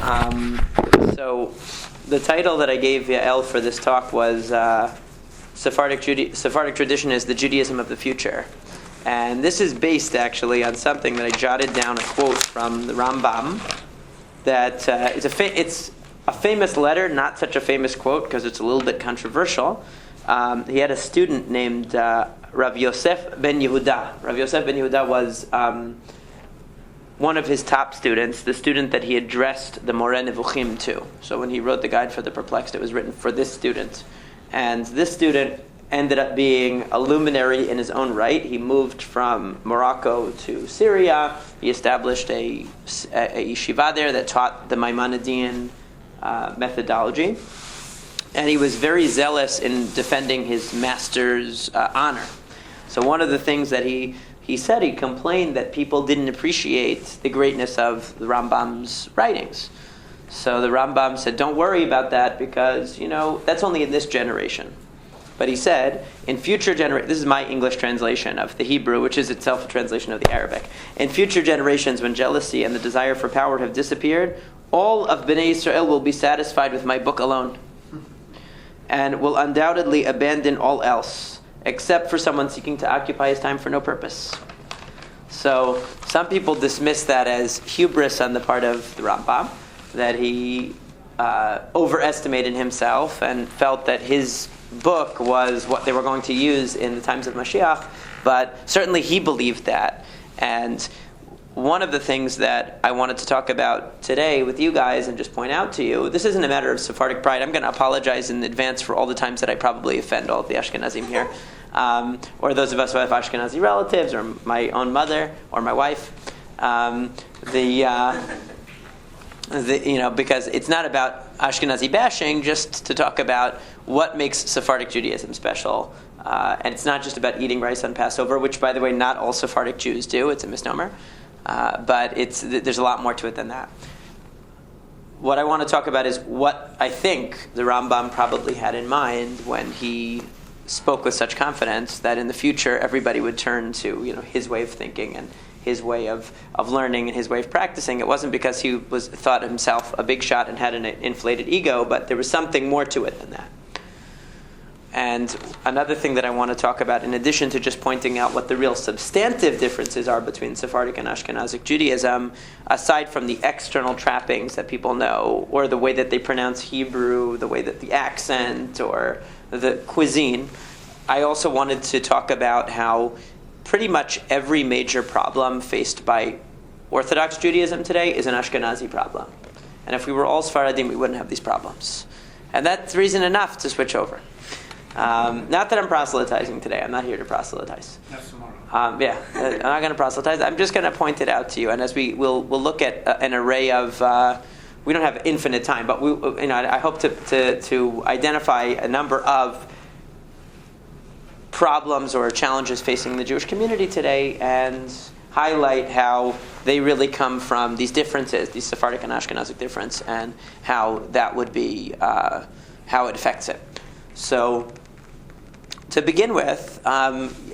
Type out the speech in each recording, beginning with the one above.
So the title that I gave Yael for this talk was Sephardic tradition is the Judaism of the future. And this is based actually on something that I jotted down, a quote from the Rambam, that it's a famous letter, not such a famous quote because it's a little bit controversial. He had a student named Rav Yosef ben Yehuda. Rav Yosef ben Yehuda was one of his top students, the student that he addressed the Moreh Nevuchim to. So when he wrote the Guide for the Perplexed, it was written for this student. And this student ended up being a luminary in his own right. He moved from Morocco to Syria. He established a yeshiva there that taught the Maimonidean methodology. And he was very zealous in defending his master's honor. So one of the things that he said, he complained that people didn't appreciate the greatness of the Rambam's writings. So the Rambam said, don't worry about that because, that's only in this generation. But he said, in future generations, this is my English translation of the Hebrew, which is itself a translation of the Arabic. In future generations, when jealousy and the desire for power have disappeared, all of Bnei Israel will be satisfied with my book alone and will undoubtedly abandon all else, except for someone seeking to occupy his time for no purpose. So some people dismiss that as hubris on the part of the Rambam, that he overestimated himself and felt that his book was what they were going to use in the times of Mashiach, but certainly he believed that. And one of the things that I wanted to talk about today with you guys and just point out to you, this isn't a matter of Sephardic pride. I'm going to apologize in advance for all the times that I probably offend all of the Ashkenazim here, or those of us who have Ashkenazi relatives, or my own mother, or my wife. Because it's not about Ashkenazi bashing, just to talk about what makes Sephardic Judaism special. And it's not just about eating rice on Passover, which, by the way, not all Sephardic Jews do. It's a misnomer. But there's a lot more to it than that. What I want to talk about is what I think the Rambam probably had in mind when he spoke with such confidence that in the future everybody would turn to his way of thinking and his way of learning and his way of practicing. It wasn't because he thought himself a big shot and had an inflated ego, but there was something more to it than that. And another thing that I want to talk about, in addition to just pointing out what the real substantive differences are between Sephardic and Ashkenazic Judaism, aside from the external trappings that people know, or the way that they pronounce Hebrew, the way that the accent, or the cuisine, I also wanted to talk about how pretty much every major problem faced by Orthodox Judaism today is an Ashkenazi problem. And if we were all Sephardim, we wouldn't have these problems. And that's reason enough to switch over. Not that I'm proselytizing today. I'm not here to proselytize. That's tomorrow. I'm not going to proselytize. I'm just going to point it out to you. And as we'll look at an array of, we don't have infinite time, but I hope to identify a number of problems or challenges facing the Jewish community today and highlight how they really come from these differences, these Sephardic and Ashkenazic difference, and how that would be, how it affects it. So, to begin with,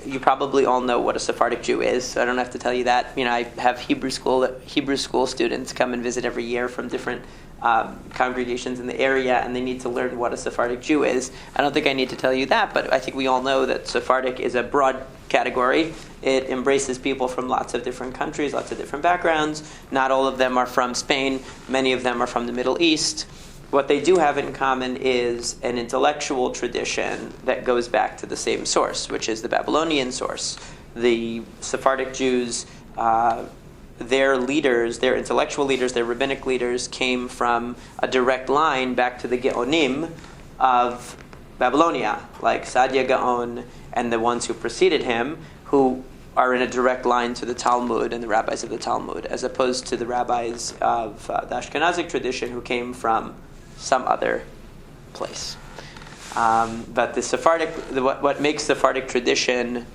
you probably all know what a Sephardic Jew is, so I don't have to tell you that. I have Hebrew school students come and visit every year from different congregations in the area, and they need to learn what a Sephardic Jew is. I don't think I need to tell you that, but I think we all know that Sephardic is a broad category. It embraces people from lots of different countries, lots of different backgrounds. Not all of them are from Spain. Many of them are from the Middle East. What they do have in common is an intellectual tradition that goes back to the same source, which is the Babylonian source. The Sephardic Jews, their leaders, their intellectual leaders, their rabbinic leaders came from a direct line back to the Geonim of Babylonia, like Sadia Gaon and the ones who preceded him, who are in a direct line to the Talmud and the rabbis of the Talmud, as opposed to the rabbis of the Ashkenazic tradition who came from some other place. But the Sephardic, what makes Sephardic tradition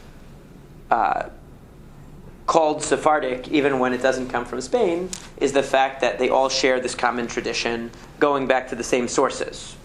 called Sephardic, even when it doesn't come from Spain, is the fact that they all share this common tradition going back to the same sources.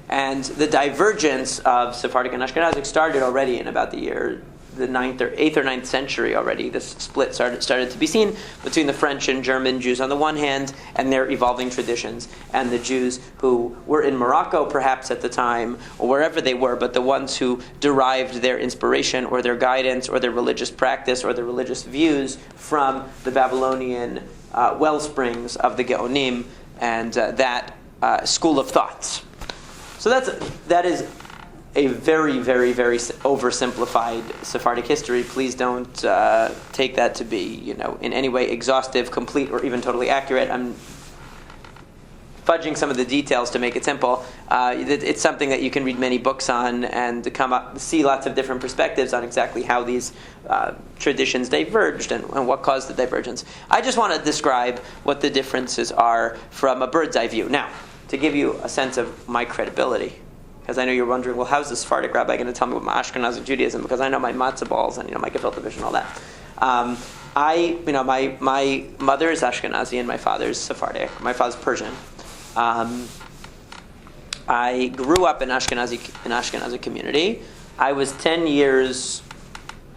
And the divergence of Sephardic and Ashkenazic started already in about the year the 8th or 9th century already, this split started to be seen between the French and German Jews on the one hand and their evolving traditions, and the Jews who were in Morocco perhaps at the time, or wherever they were, but the ones who derived their inspiration or their guidance or their religious practice or their religious views from the Babylonian well springs of the Geonim and that school of thoughts. So that is a very, very, very oversimplified Sephardic history. Please don't take that to be, in any way exhaustive, complete, or even totally accurate. I'm fudging some of the details to make it simple. It's something that you can read many books on and see lots of different perspectives on exactly how these traditions diverged and what caused the divergence. I just want to describe what the differences are from a bird's eye view. Now, to give you a sense of my credibility, because I know you're wondering, well, how's the Sephardic rabbi going to tell me about my Ashkenazi Judaism? Because I know my matzah balls and my gefilte fish and all that. My mother is Ashkenazi and my father is Sephardic. My father's Persian. I grew up in Ashkenazi community. I was 10 years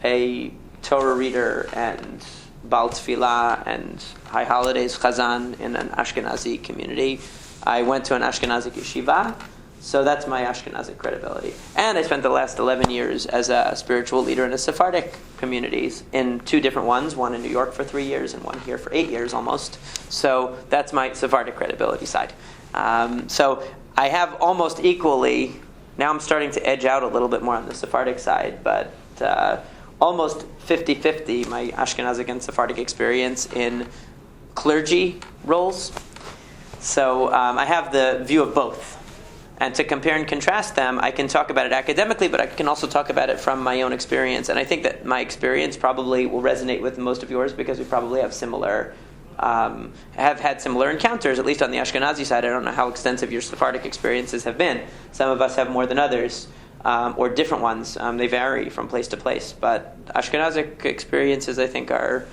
a Torah reader and Baal Tefillah and high holidays Chazan in an Ashkenazi community. I went to an Ashkenazi yeshiva. So that's my Ashkenazic credibility. And I spent the last 11 years as a spiritual leader in a Sephardic communities in 2 different ones, one in New York for 3 years and one here for 8 years almost. So that's my Sephardic credibility side. So I have almost equally, now I'm starting to edge out a little bit more on the Sephardic side, but almost 50-50 my Ashkenazic and Sephardic experience in clergy roles. So I have the view of both. And to compare and contrast them, I can talk about it academically, but I can also talk about it from my own experience. And I think that my experience probably will resonate with most of yours because we probably have had similar encounters, at least on the Ashkenazi side. I don't know how extensive your Sephardic experiences have been. Some of us have more than others, or different ones. They vary from place to place. But Ashkenazic experiences, I think, are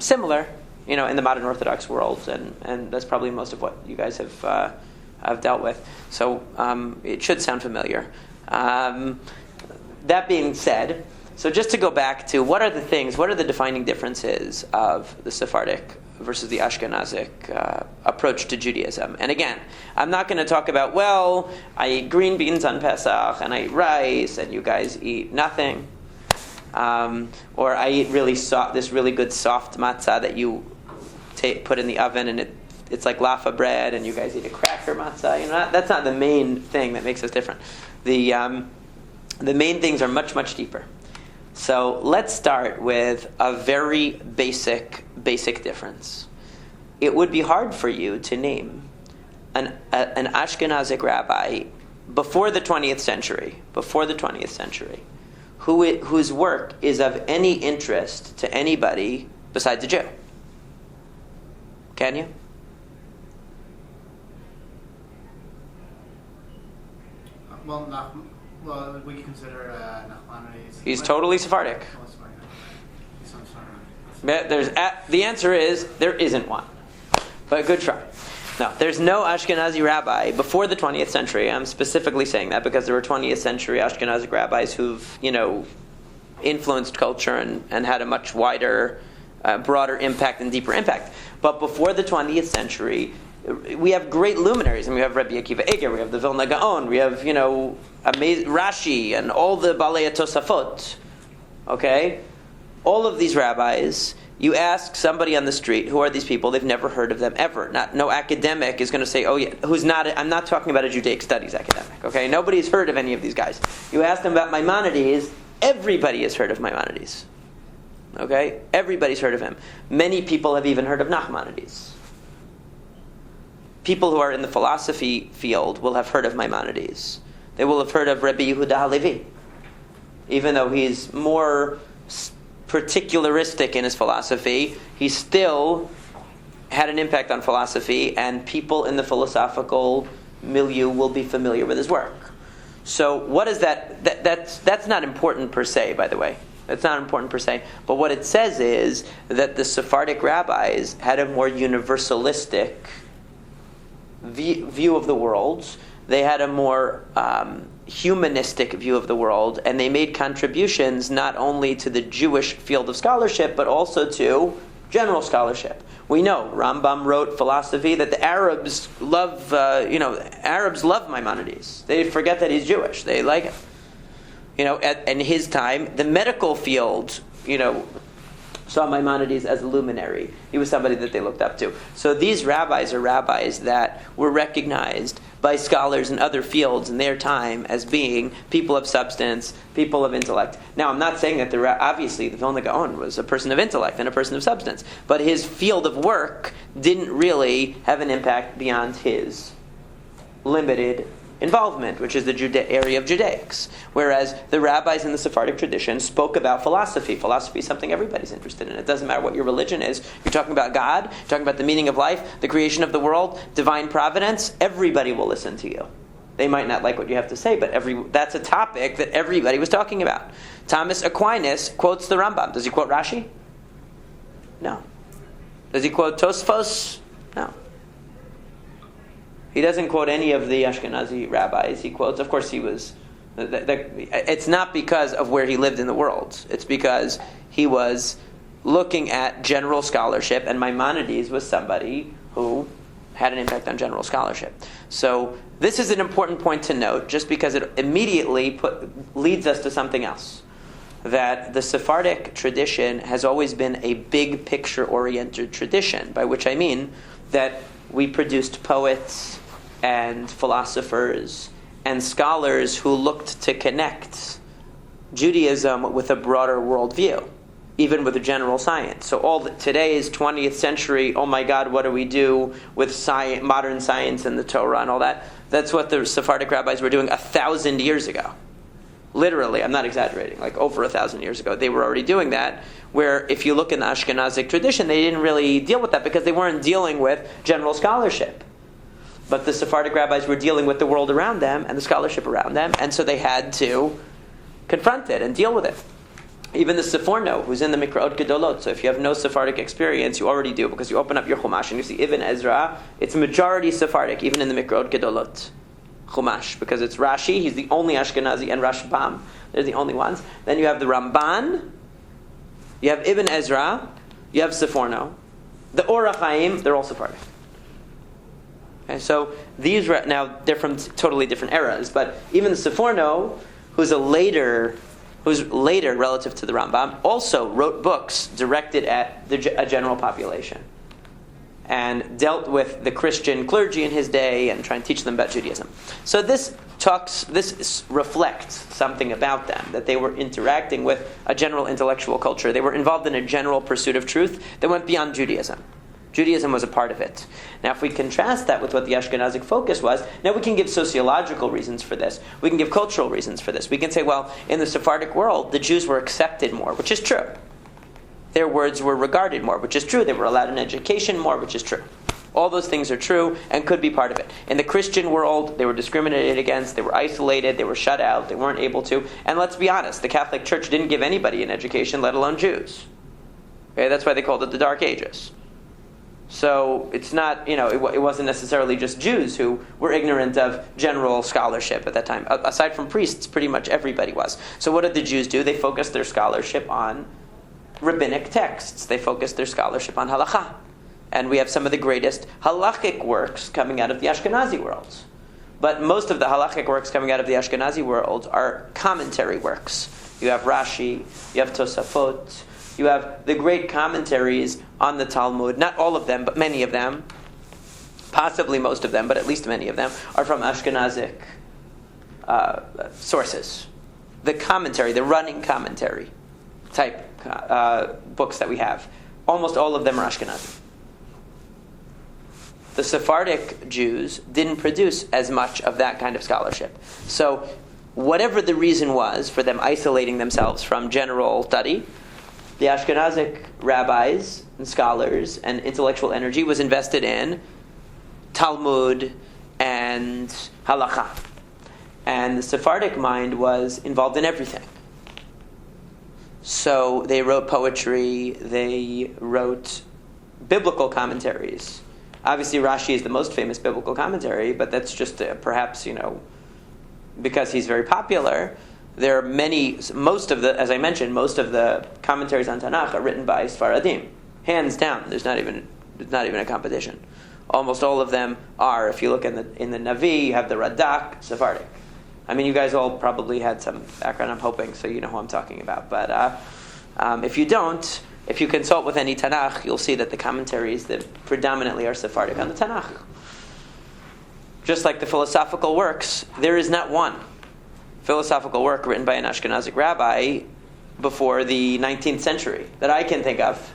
similar, in the modern Orthodox world. And that's probably most of what you guys have I've dealt with. So it should sound familiar. That being said, so just to go back to what are the defining differences of the Sephardic versus the Ashkenazic approach to Judaism? And again, I'm not going to talk about, well, I eat green beans on Pesach and I eat rice and you guys eat nothing. Or I eat this really good soft matzah that you put in the oven and it's like laffa bread, and you guys eat a cracker matzah. That's not the main thing that makes us different. The main things are much, much deeper. So let's start with a very basic difference. It would be hard for you to name an Ashkenazic rabbi before the 20th century, whose work is of any interest to anybody besides a Jew. Can you? Well, we consider Nachmanides. He's totally Sephardic. The answer is there isn't one, but good try. No, there's no Ashkenazi rabbi before the 20th century. I'm specifically saying that because there were 20th century Ashkenazic rabbis who've influenced culture and had a much wider, broader impact and deeper impact. But before the 20th century, we have great luminaries, and we have Rabbi Akiva Eger, we have the Vilna Gaon, we have amazing Rashi and all the Balei Tosafot. Okay, all of these rabbis. You ask somebody on the street, who are these people? They've never heard of them ever. No academic is going to say, oh yeah, who's not? I'm not talking about a Judaic studies academic. Okay, nobody's heard of any of these guys. You ask them about Maimonides, everybody has heard of Maimonides. Okay, everybody's heard of him. Many people have even heard of Nachmanides. People who are in the philosophy field will have heard of Maimonides. They will have heard of Rabbi Yehuda Halevi, even though he's more particularistic in his philosophy. He still had an impact on philosophy, and people in the philosophical milieu will be familiar with his work. So what is that? That's not important per se, by the way. That's not important per se. But what it says is that the Sephardic rabbis had a more universalistic view of the world. they had a more humanistic view of the world, and they made contributions not only to the Jewish field of scholarship, but also to general scholarship. We know Rambam wrote philosophy that the Arabs love. Arabs love Maimonides. They forget that he's Jewish. They like him. In his time, the medical field, saw Maimonides as a luminary. He was somebody that they looked up to. So these rabbis are rabbis that were recognized by scholars in other fields in their time as being people of substance, people of intellect. Now, I'm not saying that obviously the Vilna Gaon was a person of intellect and a person of substance, but his field of work didn't really have an impact beyond his limited involvement, which is the area of Judaics. Whereas the rabbis in the Sephardic tradition spoke about philosophy. Philosophy is something everybody's interested in. It doesn't matter what your religion is. You're talking about God, you're talking about the meaning of life, the creation of the world, divine providence, everybody will listen to you. They might not like what you have to say, but that's a topic that everybody was talking about. Thomas Aquinas quotes the Rambam. Does he quote Rashi? No. Does he quote Tosfos? No. He doesn't quote any of the Ashkenazi rabbis. He quotes, of course, he was. It's not because of where he lived in the world. It's because he was looking at general scholarship, and Maimonides was somebody who had an impact on general scholarship. So this is an important point to note, just because it immediately leads us to something else. That the Sephardic tradition has always been a big picture-oriented tradition, by which I mean that we produced poets and philosophers and scholars who looked to connect Judaism with a broader worldview, even with a general science. So today's 20th century, oh my God, what do we do with science, modern science and the Torah and all that? That's what the Sephardic rabbis were doing 1,000 years ago. Literally, I'm not exaggerating, like over 1,000 years ago, they were already doing that, where if you look in the Ashkenazic tradition, they didn't really deal with that because they weren't dealing with general scholarship. But the Sephardic rabbis were dealing with the world around them and the scholarship around them, and so they had to confront it and deal with it. Even the Seforno, who's in the Mikraot Gedolot, so if you have no Sephardic experience, you already do, because you open up your Chumash and you see Ibn Ezra, it's majority Sephardic, even in the Mikraot Gedolot Chumash, because it's Rashi, he's the only Ashkenazi, and Rashbam, they're the only ones. Then you have the Ramban, you have Ibn Ezra, you have Seforno. The Or HaChaim, they're all Sephardic. Okay, so these now they're from totally different eras, but even the Seforno, who's later relative to the Rambam, also wrote books directed at a general population and dealt with the Christian clergy in his day and trying to teach them about Judaism. So this reflects something about them, that they were interacting with a general intellectual culture. They were involved in a general pursuit of truth that went beyond Judaism. Judaism was a part of it. Now, if we contrast that with what the Ashkenazic focus was, now we can give sociological reasons for this. We can give cultural reasons for this. We can say, well, in the Sephardic world, the Jews were accepted more, which is true. Their words were regarded more, which is true. They were allowed an education more, which is true. All those things are true and could be part of it. In the Christian world, they were discriminated against, they were isolated, they were shut out, they weren't able to. And let's be honest, the Catholic Church didn't give anybody an education, let alone Jews. Okay, that's why they called it the Dark Ages. So it's not, it wasn't necessarily just Jews who were ignorant of general scholarship at that time. Aside from priests, pretty much everybody was. So what did the Jews do? They focused their scholarship on rabbinic texts. They focused their scholarship on Halakha. And we have some of the greatest halakhic works coming out of the Ashkenazi world. But most of the halakhic works coming out of the Ashkenazi world are commentary works. You have Rashi, you have Tosafot, you have the great commentaries on the Talmud. Not all of them, but many of them, possibly most of them, but at least many of them, are from Ashkenazic sources. The commentary, the running commentary type books that we have, almost all of them are Ashkenazi. The Sephardic Jews didn't produce as much of that kind of scholarship. So whatever the reason was for them isolating themselves from general study, the Ashkenazic rabbis and scholars and intellectual energy was invested in Talmud and Halakha. And the Sephardic mind was involved in everything. So they wrote poetry, they wrote biblical commentaries, Obviously, Rashi is the most famous biblical commentary, but that's just perhaps, because he's very popular. There are most of the commentaries on Tanakh are written by Sephardim. Hands down, there's not even a competition. Almost all of them are. If you look in the Navi, you have the Radak, Sephardic. I mean, you guys all probably had some background, I'm hoping, so you know who I'm talking about. But if you don't, if you consult with any Tanakh, you'll see that the commentaries that predominantly are Sephardic on the Tanakh. Just like the philosophical works, there is not one philosophical work written by an Ashkenazic rabbi before the 19th century that I can think of.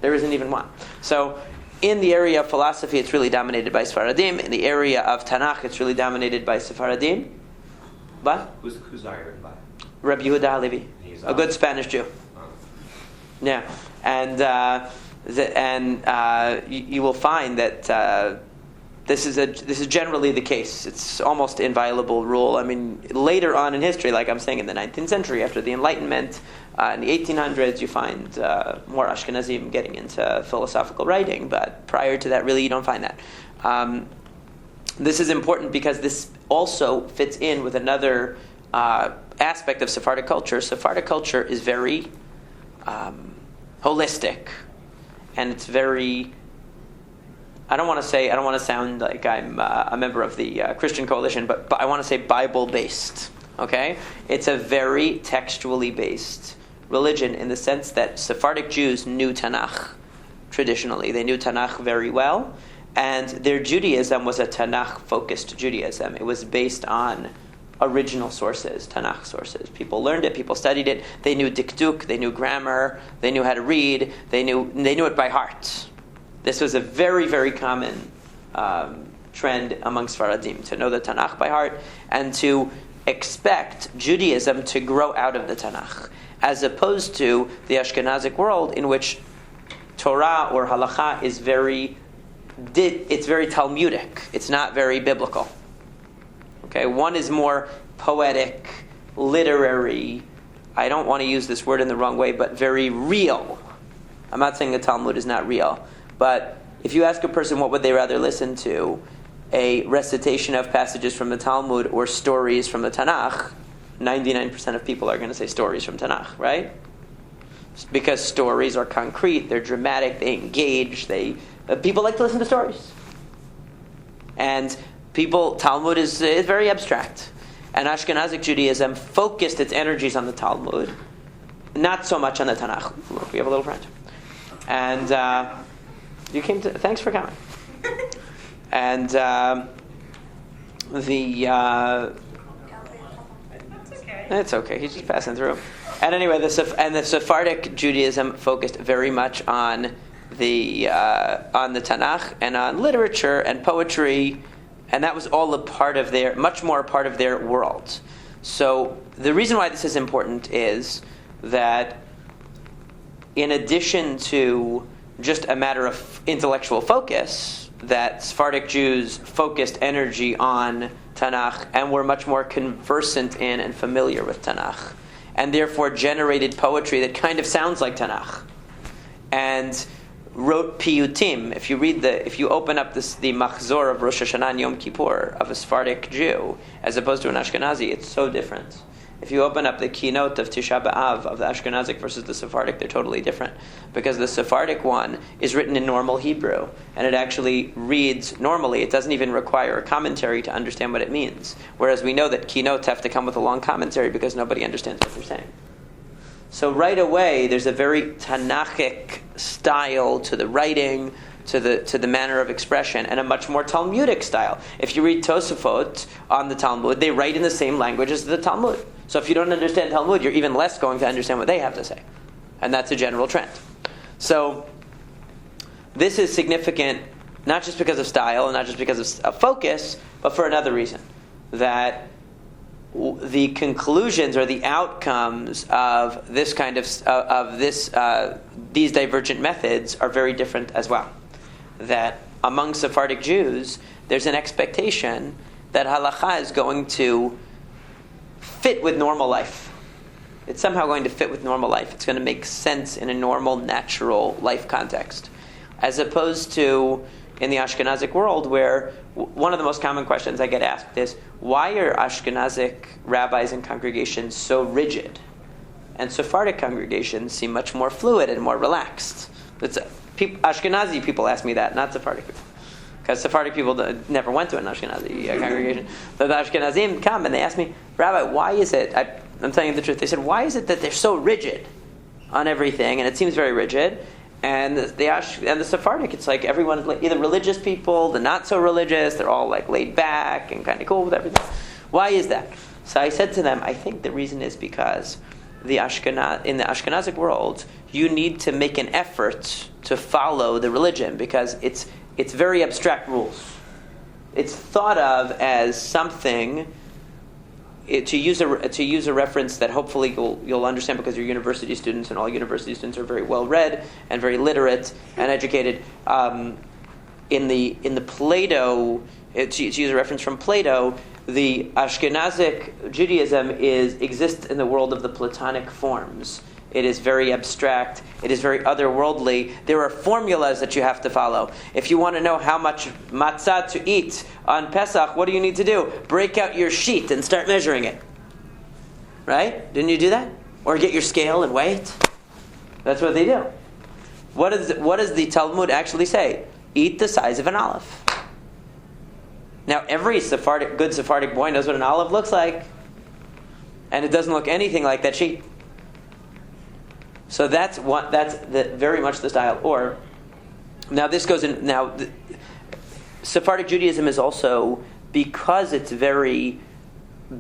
There isn't even one. So in the area of philosophy, it's really dominated by Sephardim. In the area of Tanakh, it's really dominated by Sephardim. But Who's written by? Rabbi Yehuda Halevi, a good Spanish Jew. Yeah, and you will find that this is generally the case. It's almost inviolable rule. I mean, later on in history, like I'm saying, in the 19th century, after the Enlightenment, in the 1800s, you find more Ashkenazim getting into philosophical writing. But prior to that, really, you don't find that. This is important because this also fits in with another aspect of Sephardic culture. Sephardic culture is very holistic, and it's very. I don't want to sound like I'm a member of the Christian coalition, but I want to say Bible-based. Okay, it's a very textually based religion in the sense that Sephardic Jews knew Tanakh traditionally. They knew Tanakh very well, and their Judaism was a Tanakh-focused Judaism. It was based on original sources, Tanakh sources. People learned it, people studied it. They knew dikduk, they knew grammar, they knew how to read, they knew it by heart. This was a very, very common trend among Sephardim, to know the Tanakh by heart and to expect Judaism to grow out of the Tanakh, as opposed to the Ashkenazic world in which Torah or Halakha is very Talmudic. It's not very biblical. Okay, one is more poetic, literary. I don't want to use this word in the wrong way, but very real. I'm not saying the Talmud is not real, but if you ask a person what would they rather listen to, a recitation of passages from the Talmud or stories from the Tanakh, 99% of people are going to say stories from Tanakh, right? Because stories are concrete, they're dramatic, they engage, people like to listen to stories. And Talmud is very abstract. And Ashkenazic Judaism focused its energies on the Talmud, not so much on the Tanakh. Look, we have a little friend. And thanks for coming. And it's okay. He's just passing through. And anyway, the Sephardic Judaism focused very much on the Tanakh and on literature and poetry, and that was all much more a part of their world. So the reason why this is important is that in addition to just a matter of intellectual focus, that Sephardic Jews focused energy on Tanakh and were much more conversant in and familiar with Tanakh, and therefore generated poetry that kind of sounds like Tanakh, and wrote piyutim. If you open up the Machzor of Rosh Hashanah and Yom Kippur of a Sephardic Jew as opposed to an Ashkenazi, it's so different. If you open up the keynote of Tisha B'Av of the Ashkenazic versus the Sephardic, they're totally different. Because the Sephardic one is written in normal Hebrew, and it actually reads normally. It doesn't even require a commentary to understand what it means. Whereas we know that keynotes have to come with a long commentary because nobody understands what they're saying. So right away, there's a very Tanakhic style to the writing, to the manner of expression, and a much more Talmudic style. If you read Tosafot on the Talmud, they write in the same language as the Talmud. So if you don't understand Talmud, you're even less going to understand what they have to say. And that's a general trend. So this is significant, not just because of style and not just because of focus, but for another reason. That the conclusions or the outcomes of this kind of these divergent methods are very different as well. That among Sephardic Jews, there's an expectation that halakha is going to fit with normal life. It's somehow going to fit with normal life. It's going to make sense in a normal, natural life context. as opposed to in the Ashkenazic world, where one of the most common questions I get asked is, why are Ashkenazic rabbis and congregations so rigid? And Sephardic congregations seem much more fluid and more relaxed. Ashkenazi people ask me that, not Sephardic people. Because Sephardic people never went to an Ashkenazi congregation. But the Ashkenazim come and they ask me, Rabbi, why is it, I'm telling you the truth, they said, why is it that they're so rigid on everything? And it seems very rigid. And the Sephardic, it's like everyone's either religious people, the not so religious, they're all like laid back and kind of cool with everything. Why is that? So I said to them, I think the reason is because in the Ashkenazic world, you need to make an effort to follow the religion because it's very abstract rules. It's thought of as something. To use a reference that hopefully you'll understand because you're university students and all university students are very well read and very literate and educated. In the Plato, to use a reference from Plato, the Ashkenazic Judaism exists in the world of the Platonic forms. It is very abstract. It is very otherworldly. There are formulas that you have to follow. If you want to know how much matzah to eat on Pesach, what do you need to do? Break out your sheet and start measuring it. Right? Didn't you do that? Or get your scale and weigh it? That's what they do. What does the Talmud actually say? Eat the size of an olive. Now, every good Sephardic boy knows what an olive looks like. And it doesn't look anything like that sheet. So that's very much the style. Or now this goes in. Now, Sephardic Judaism is also, because it's very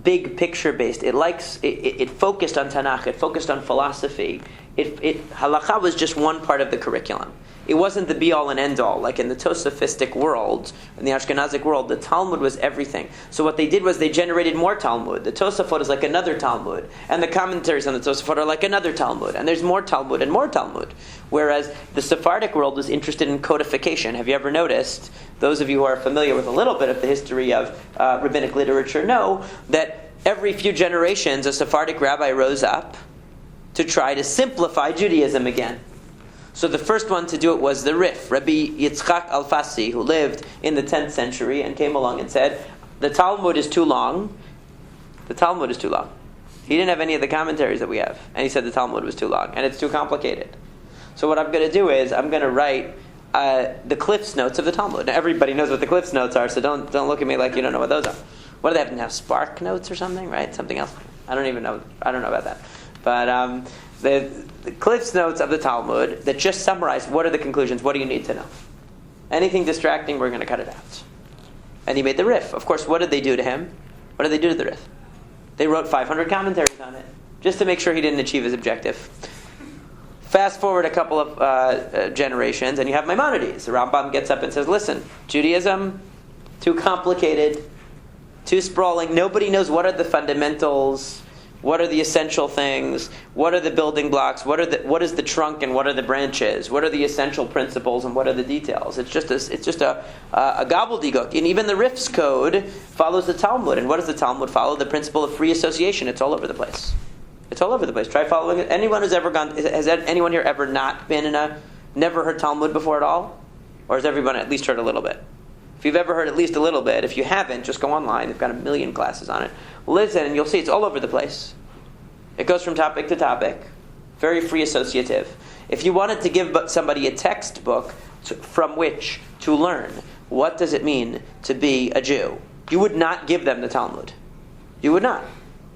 big picture based. It focused on Tanakh. It focused on philosophy. Halakha was just one part of the curriculum. It wasn't the be all and end all. Like in the Tosafistic world, in the Ashkenazic world, the Talmud was everything. So what they did was they generated more Talmud. The Tosafot is like another Talmud, and the commentaries on the Tosafot are like another Talmud, and there's more Talmud and more Talmud. Whereas the Sephardic world was interested in codification. Have you ever noticed? Those of you who are familiar with a little bit of the history of rabbinic literature know that every few generations a Sephardic rabbi rose up to try to simplify Judaism again. So the first one to do it was the Rif, Rabbi Yitzchak Alfasi, who lived in the 10th century and came along and said, the Talmud is too long. The Talmud is too long. He didn't have any of the commentaries that we have. And he said the Talmud was too long and it's too complicated. So what I'm going to do is I'm going to write the Cliff's Notes of the Talmud. Now everybody knows what the Cliff's Notes are, so don't look at me like you don't know what those are. What do they have now? Spark Notes or something, right? Something else? I don't know about that. But the Cliff's Notes of the Talmud that just summarize what are the conclusions, what do you need to know. Anything distracting, we're going to cut it out. And he made the Rif. Of course, what did they do to him? What did they do to the Rif? They wrote 500 commentaries on it, just to make sure he didn't achieve his objective. Fast forward a couple of generations, and you have Maimonides. The Rambam gets up and says, listen, Judaism, too complicated, too sprawling. Nobody knows what are the fundamentals, what are the essential things, what are the building blocks, what is the trunk and what are the branches, what are the essential principles and what are the details. It's just a gobbledygook. And even the Rif's code follows the Talmud. And what does the Talmud follow? The principle of free association. It's all over the place. It's all over the place. Try following it. Anyone who's ever gone, has anyone here ever not been never heard Talmud before at all? Or has everyone at least heard a little bit? If you've ever heard at least a little bit, if you haven't, just go online. They've got 1 million classes on it. Listen, and you'll see it's all over the place. It goes from topic to topic. Very free associative. If you wanted to give somebody a textbook from which to learn, what does it mean to be a Jew? You would not give them the Talmud. You would not.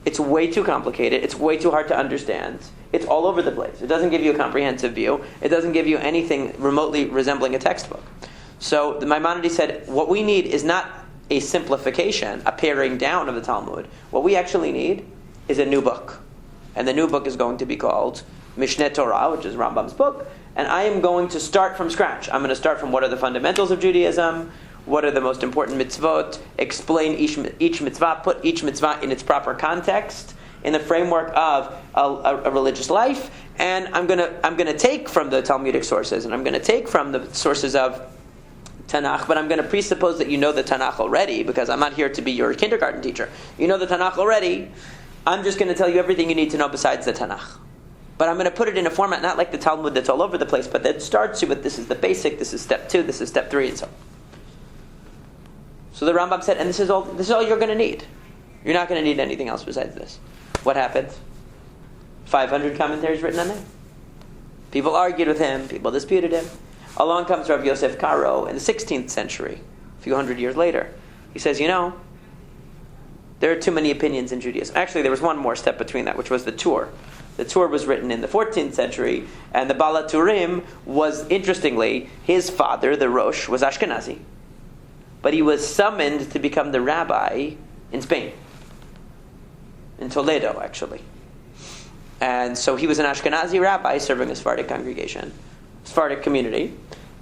It's way too complicated. It's way too hard to understand. It's all over the place. It doesn't give you a comprehensive view. It doesn't give you anything remotely resembling a textbook. So the Maimonides said, what we need is not a simplification, a paring down of the Talmud. What we actually need is a new book. And the new book is going to be called Mishneh Torah, which is Rambam's book. And I am going to start from scratch. I'm going to start from what are the fundamentals of Judaism, what are the most important mitzvot, explain each mitzvah, put each mitzvah in its proper context, in the framework of a religious life. And I'm going to take from the Talmudic sources, and I'm going to take from the sources of Tanakh, but I'm going to presuppose that you know the Tanakh already, because I'm not here to be your kindergarten teacher. You know the Tanakh already. I'm just going to tell you everything you need to know besides the Tanakh. But I'm going to put it in a format not like the Talmud that's all over the place, but that starts you with this is the basic, this is step 2, this is step 3, and so on. So the Rambam said, and this is all you're going to need. You're not going to need anything else besides this. What happened? 500 commentaries written on there. People argued with him. People disputed him. Along comes Rav Yosef Karo in the 16th century, a few hundred years later. He says, there are too many opinions in Judaism. Actually, there was one more step between that, which was the Tur. The Tur was written in the 14th century, and the Bala Turim was, interestingly, his father, the Rosh, was Ashkenazi. But he was summoned to become the rabbi in Spain. In Toledo, actually. And so he was an Ashkenazi rabbi serving a Sephardic congregation, Sephardic community.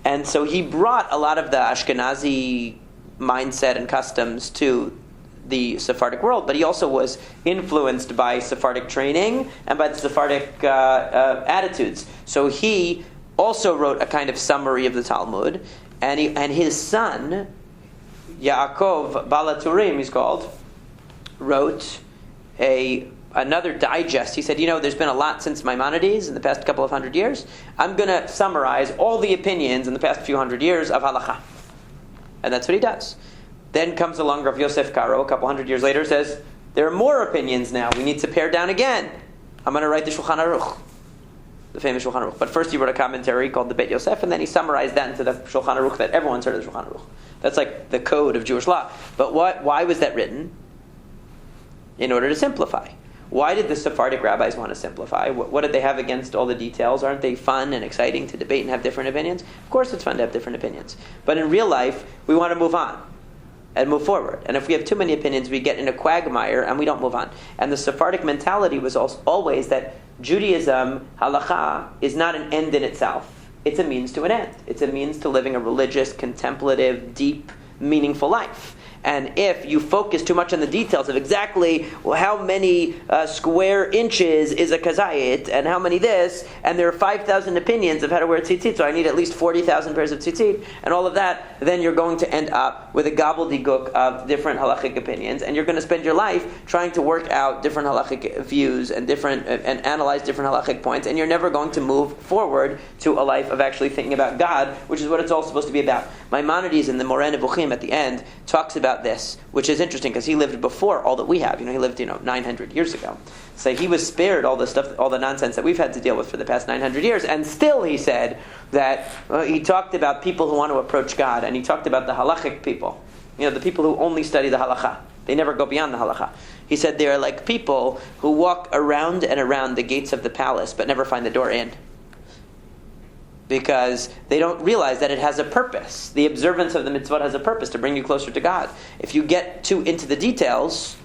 And so he brought a lot of the Ashkenazi mindset and customs to the Sephardic world, but he also was influenced by Sephardic training and by the Sephardic attitudes. So he also wrote a kind of summary of the Talmud, and his son, Yaakov Balaturim, he's called, wrote another digest. He said, there's been a lot since Maimonides in the past couple of hundred years. I'm going to summarize all the opinions in the past few hundred years of Halakha. And that's what he does. Then comes along Rav Yosef Karo, a couple hundred years later, says, there are more opinions now. We need to pare down again. I'm going to write the Shulchan Aruch, the famous Shulchan Aruch. But first he wrote a commentary called the Bet Yosef, and then he summarized that into the Shulchan Aruch that everyone's heard of the Shulchan Aruch. That's like the code of Jewish law. But why was that written? In order to simplify. Why did the Sephardic rabbis want to simplify? What did they have against all the details? Aren't they fun and exciting to debate and have different opinions? Of course it's fun to have different opinions. But in real life, we want to move on and move forward. And if we have too many opinions, we get in a quagmire and we don't move on. And the Sephardic mentality was always that Judaism, halakha, is not an end in itself. It's a means to an end. It's a means to living a religious, contemplative, deep, meaningful life. And if you focus too much on the details of exactly how many square inches is a kazayit, and how many this, and there are 5,000 opinions of how to wear tzitzit, so I need at least 40,000 pairs of tzitzit, and all of that, then you're going to end up with a gobbledygook of different halachic opinions, and you're going to spend your life trying to work out different halachic views and analyze different halachic points, and you're never going to move forward to a life of actually thinking about God, which is what it's all supposed to be about. Maimonides in the Moreh Nevuchim at the end talks about this, which is interesting because he lived before all that we have. He lived 900 years ago. So he was spared all the stuff, all the nonsense that we've had to deal with for the past 900 years. And still he said that he talked about people who want to approach God, and he talked about the halachic people, the people who only study the halakha. They never go beyond the halakha. He said they are like people who walk around and around the gates of the palace but never find the door in, because they don't realize that it has a purpose. The observance of the mitzvot has a purpose to bring you closer to God. If you get too into the details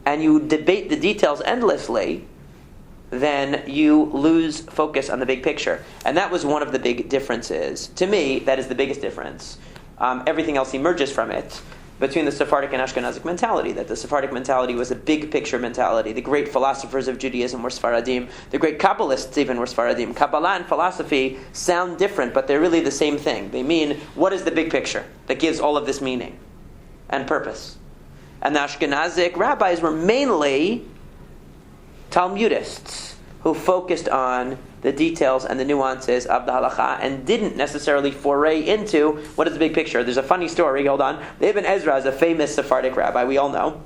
and you debate the details endlessly, then you lose focus on the big picture. And that was one of the big differences. To me, that is the biggest difference. Everything else emerges from it, between the Sephardic and Ashkenazic mentality, that the Sephardic mentality was a big picture mentality. The great philosophers of Judaism were Sephardim. The great Kabbalists even were Sephardim. Kabbalah and philosophy sound different, but they're really the same thing. They mean, what is the big picture that gives all of this meaning and purpose? And the Ashkenazic rabbis were mainly Talmudists who focused on the details and the nuances of the halakha and didn't necessarily foray into what is the big picture. There's a funny story, hold on. Ibn Ezra is a famous Sephardic rabbi, we all know.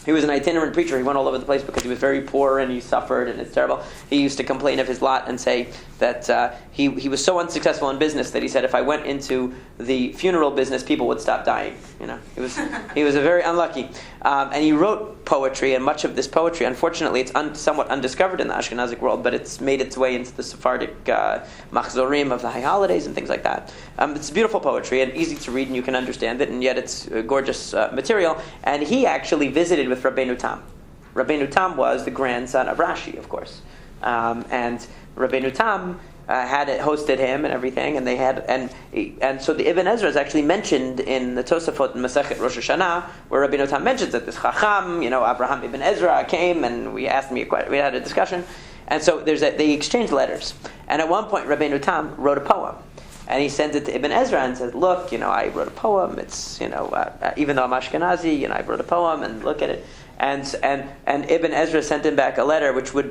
He was an itinerant preacher. He went all over the place because he was very poor and he suffered and it's terrible. He used to complain of his lot and say that he was so unsuccessful in business that he said if I went into the funeral business, people would stop dying. He was a very unlucky. And he wrote poetry, and much of this poetry, unfortunately, it's somewhat undiscovered in the Ashkenazic world, but it's made its way into the Sephardic machzorim of the high holidays and things like that. It's beautiful poetry and easy to read and you can understand it, and yet it's gorgeous material. And he actually visited with Rabbeinu Tam. Rabbeinu Tam was the grandson of Rashi, of course. And Rabbeinu Tam had hosted him and everything, and they had and so the Ibn Ezra is actually mentioned in the Tosafot and Masechet Rosh Hashanah, where Rabbeinu Tam mentions that this Chacham, Abraham Ibn Ezra came and we had a discussion, and so they exchanged letters, and at one point Rabbeinu Tam wrote a poem. And he sends it to Ibn Ezra and says, look, I wrote a poem. It's, even though I'm Ashkenazi, I wrote a poem, and look at it. And Ibn Ezra sent him back a letter, which was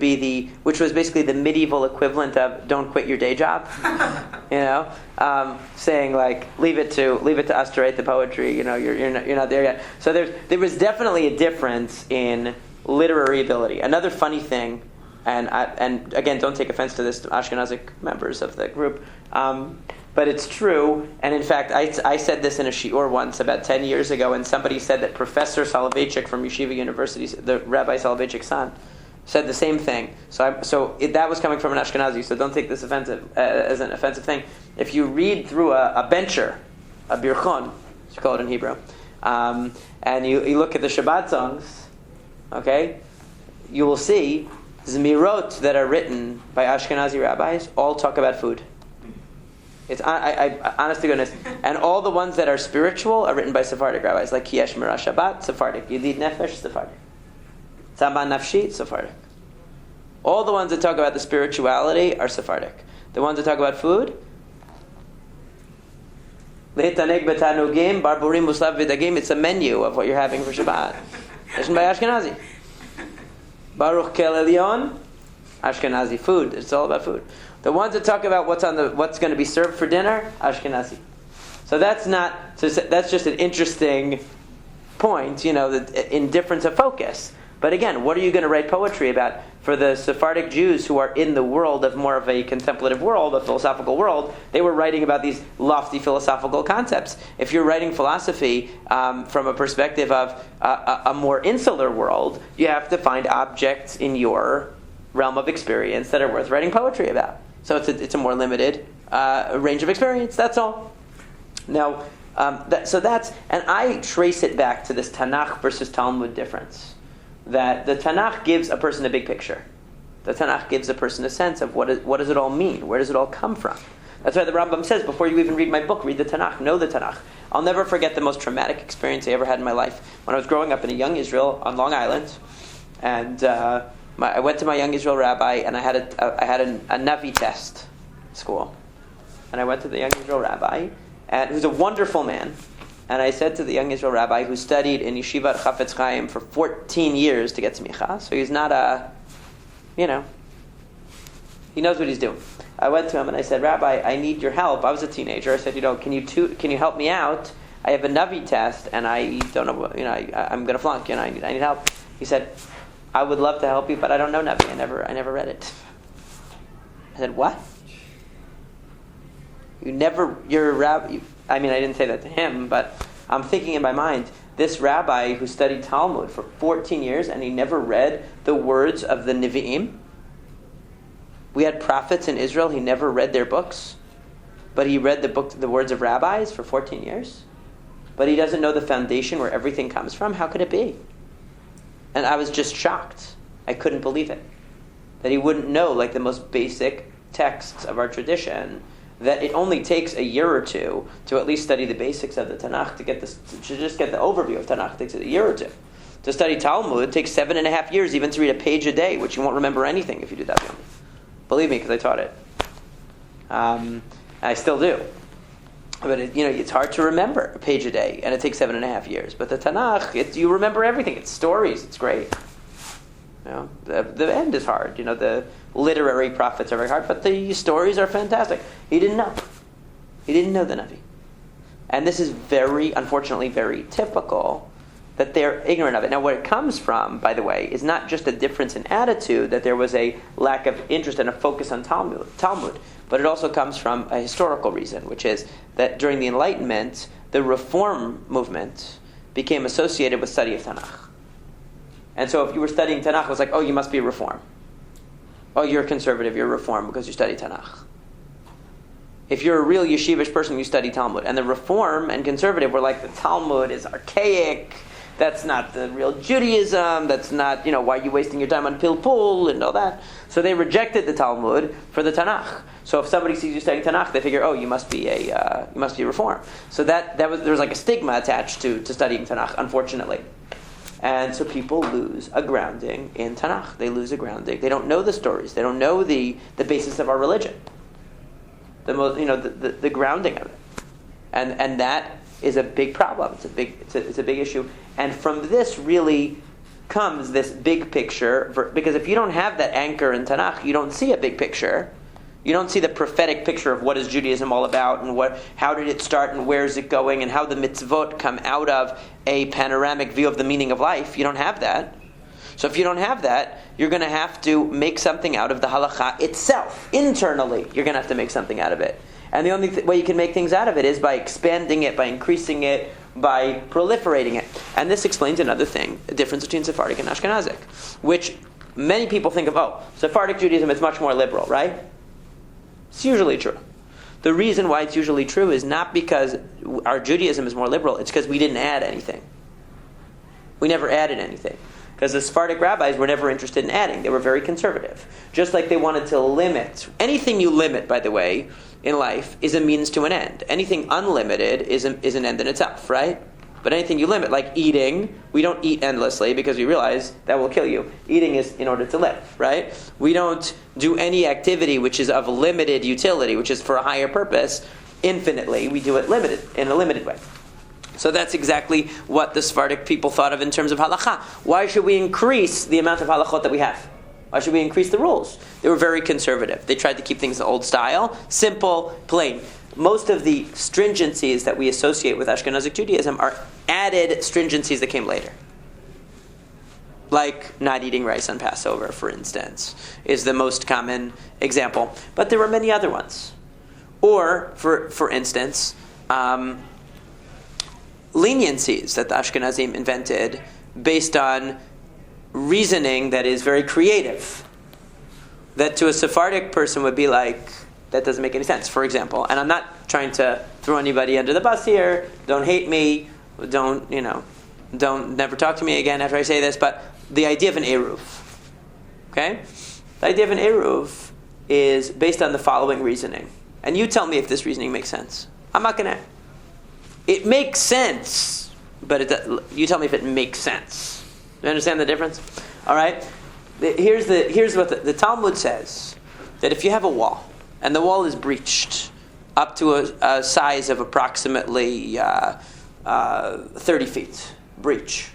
basically the medieval equivalent of "Don't quit your day job," saying like leave it to us to write the poetry. You're not there yet. So there was definitely a difference in literary ability. Another funny thing, and again, don't take offense to this, Ashkenazic members of the group. But it's true, and in fact, I said this in a shiur once about 10 years ago, and somebody said that Professor Soloveitchik from Yeshiva University, the Rabbi Soloveitchik's son, said the same thing. That was coming from an Ashkenazi, so don't take this as an offensive thing. If you read through a bencher, a birchon, it's called in Hebrew, and you look at the Shabbat songs, okay, you will see Zmirot that are written by Ashkenazi rabbis all talk about food. It's honest to goodness, and all the ones that are spiritual are written by Sephardic rabbis, like Kiyesh Mirah Shabbat, Sephardic. Yedid Nefesh, Sephardic. Tzabah Nafshi, Sephardic. All the ones that talk about the spirituality are Sephardic. The ones that talk about food, Lehitaneg Betanugim, Barburim Muslav Vidagim, it's a menu of what you're having for Shabbat. Written by Ashkenazi. Baruch Kel Elyon, Ashkenazi. Food. It's all about food. The ones that talk about what's going to be served for dinner, Ashkenazi. So that's just an interesting point, the indifference of focus. But again, what are you going to write poetry about? For the Sephardic Jews who are in the world of more of a contemplative world, a philosophical world, they were writing about these lofty philosophical concepts. If you're writing philosophy from a perspective of a more insular world, you have to find objects in your realm of experience that are worth writing poetry about. So it's a more limited range of experience. That's all. Now, and I trace it back to this Tanakh versus Talmud difference. That the Tanakh gives a person a big picture. The Tanakh gives a person a sense of what does it all mean? Where does it all come from? That's why the Rambam says, before you even read my book, read the Tanakh, know the Tanakh. I'll never forget the most traumatic experience I ever had in my life. When I was growing up in a young Israel on Long Island, and I went to my young Israel rabbi, and I had a Navi test at school. And I went to the young Israel rabbi, and who's a wonderful man. And I said to the young Israel rabbi, who studied in Yeshiva Chafetz Chaim for 14 years to get smicha, so he's not he knows what he's doing. I went to him and I said, Rabbi, I need your help. I was a teenager. I said, can you help me out? I have a Navi test, and I don't know, I'm going to flunk. I need help. He said, I would love to help you, but I don't know Navi. I never read it. I said, what? You're a rabbi. I didn't say that to him, but I'm thinking in my mind, this rabbi who studied Talmud for 14 years and he never read the words of the Nevi'im. We had prophets in Israel, he never read their books, but he read the words of rabbis for 14 years. But he doesn't know the foundation where everything comes from. How could it be? And I was just shocked. I couldn't believe it. That he wouldn't know the most basic texts of our tradition, that it only takes a year or two to at least study the basics of the Tanakh to just get the overview of Tanakh. It takes a year or two. To study Talmud, it takes 7.5 years even to read a page a day, which you won't remember anything if you do that. Believe me, because I taught it. I still do. But it's hard to remember a page a day, and it takes 7.5 years. But the Tanakh, you remember everything. It's stories. It's great. The end is hard. The literary prophets are very hard, but the stories are fantastic. He didn't know. He didn't know the Navi. And this is unfortunately, very typical that they're ignorant of it. Now, where it comes from, by the way, is not just a difference in attitude, that there was a lack of interest and a focus on Talmud, but it also comes from a historical reason, which is that during the Enlightenment, the Reform movement became associated with study of Tanakh. And so if you were studying Tanakh, it was like, oh, you must be a Reform. Oh, you're a conservative, you're a Reform because you study Tanakh. If you're a real yeshivish person, you study Talmud. And the Reform and conservative were like, the Talmud is archaic, that's not the real Judaism, that's not, why are you wasting your time on pilpul and all that? So they rejected the Talmud for the Tanakh. So if somebody sees you studying Tanakh, they figure, oh, you must be a Reform. So there was a stigma attached to studying Tanakh, unfortunately. And so people lose a grounding in Tanakh. They lose a grounding. They don't know the stories. They don't know the basis of our religion. The grounding of it, and that is a big problem. It's a big issue. And from this really comes this big picture, because if you don't have that anchor in Tanakh, you don't see a big picture. You don't see the prophetic picture of what is Judaism all about, and how did it start, and where is it going, and how the mitzvot come out of a panoramic view of the meaning of life. You don't have that. So if you don't have that, you're going to have to make something out of the halakha itself. Internally, you're going to have to make something out of it. And the only way you can make things out of it is by expanding it, by increasing it, by proliferating it. And this explains another thing, the difference between Sephardic and Ashkenazic, which many people think of, Sephardic Judaism is much more liberal, right? It's usually true. The reason why it's usually true is not because our Judaism is more liberal, it's because we didn't add anything. We never added anything. Because the Sephardic rabbis were never interested in adding. They were very conservative. Just like they wanted to limit. Anything you limit, by the way, in life is a means to an end. Anything unlimited is an end in itself, right? But anything you limit, like eating, we don't eat endlessly because we realize that will kill you. Eating is in order to live, right? We don't do any activity which is of limited utility, which is for a higher purpose, infinitely. We do it in a limited way. So that's exactly what the Sephardic people thought of in terms of halakha. Why should we increase the amount of halachot that we have? Why should we increase the rules? They were very conservative. They tried to keep things the old style, simple, plain. Most of the stringencies that we associate with Ashkenazic Judaism are added stringencies that came later. Like not eating rice on Passover, for instance, is the most common example. But there were many other ones. Or, for instance, leniencies that the Ashkenazim invented based on reasoning that is very creative. That to a Sephardic person would be like, that doesn't make any sense, for example. And I'm not trying to throw anybody under the bus here. Don't hate me. Don't never talk to me again after I say this. But the idea of an eruv, okay? The idea of an eruv is based on the following reasoning. And you tell me if this reasoning makes sense. I'm not going to. It makes sense, but you tell me if it makes sense. You understand the difference? All right? Here's what the Talmud says. That if you have a wall, and the wall is breached up to a size of approximately 30 feet, breach,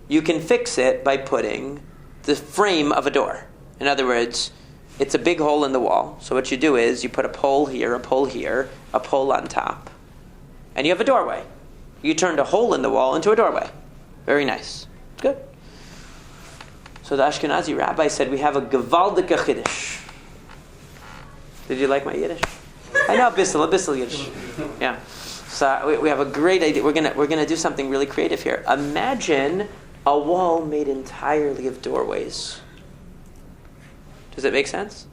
you can fix it by putting the frame of a door. In other words, it's a big hole in the wall. So what you do is you put a pole here, a pole here, a pole on top. And you have a doorway. You turned a hole in the wall into a doorway. Very nice. Good. So the Ashkenazi rabbi said, we have a gewaldike chiddush. Did you like my Yiddish? I know a bissel Yiddish. Yeah. So we have a great idea. We're gonna do something really creative here. Imagine a wall made entirely of doorways. Does it make sense?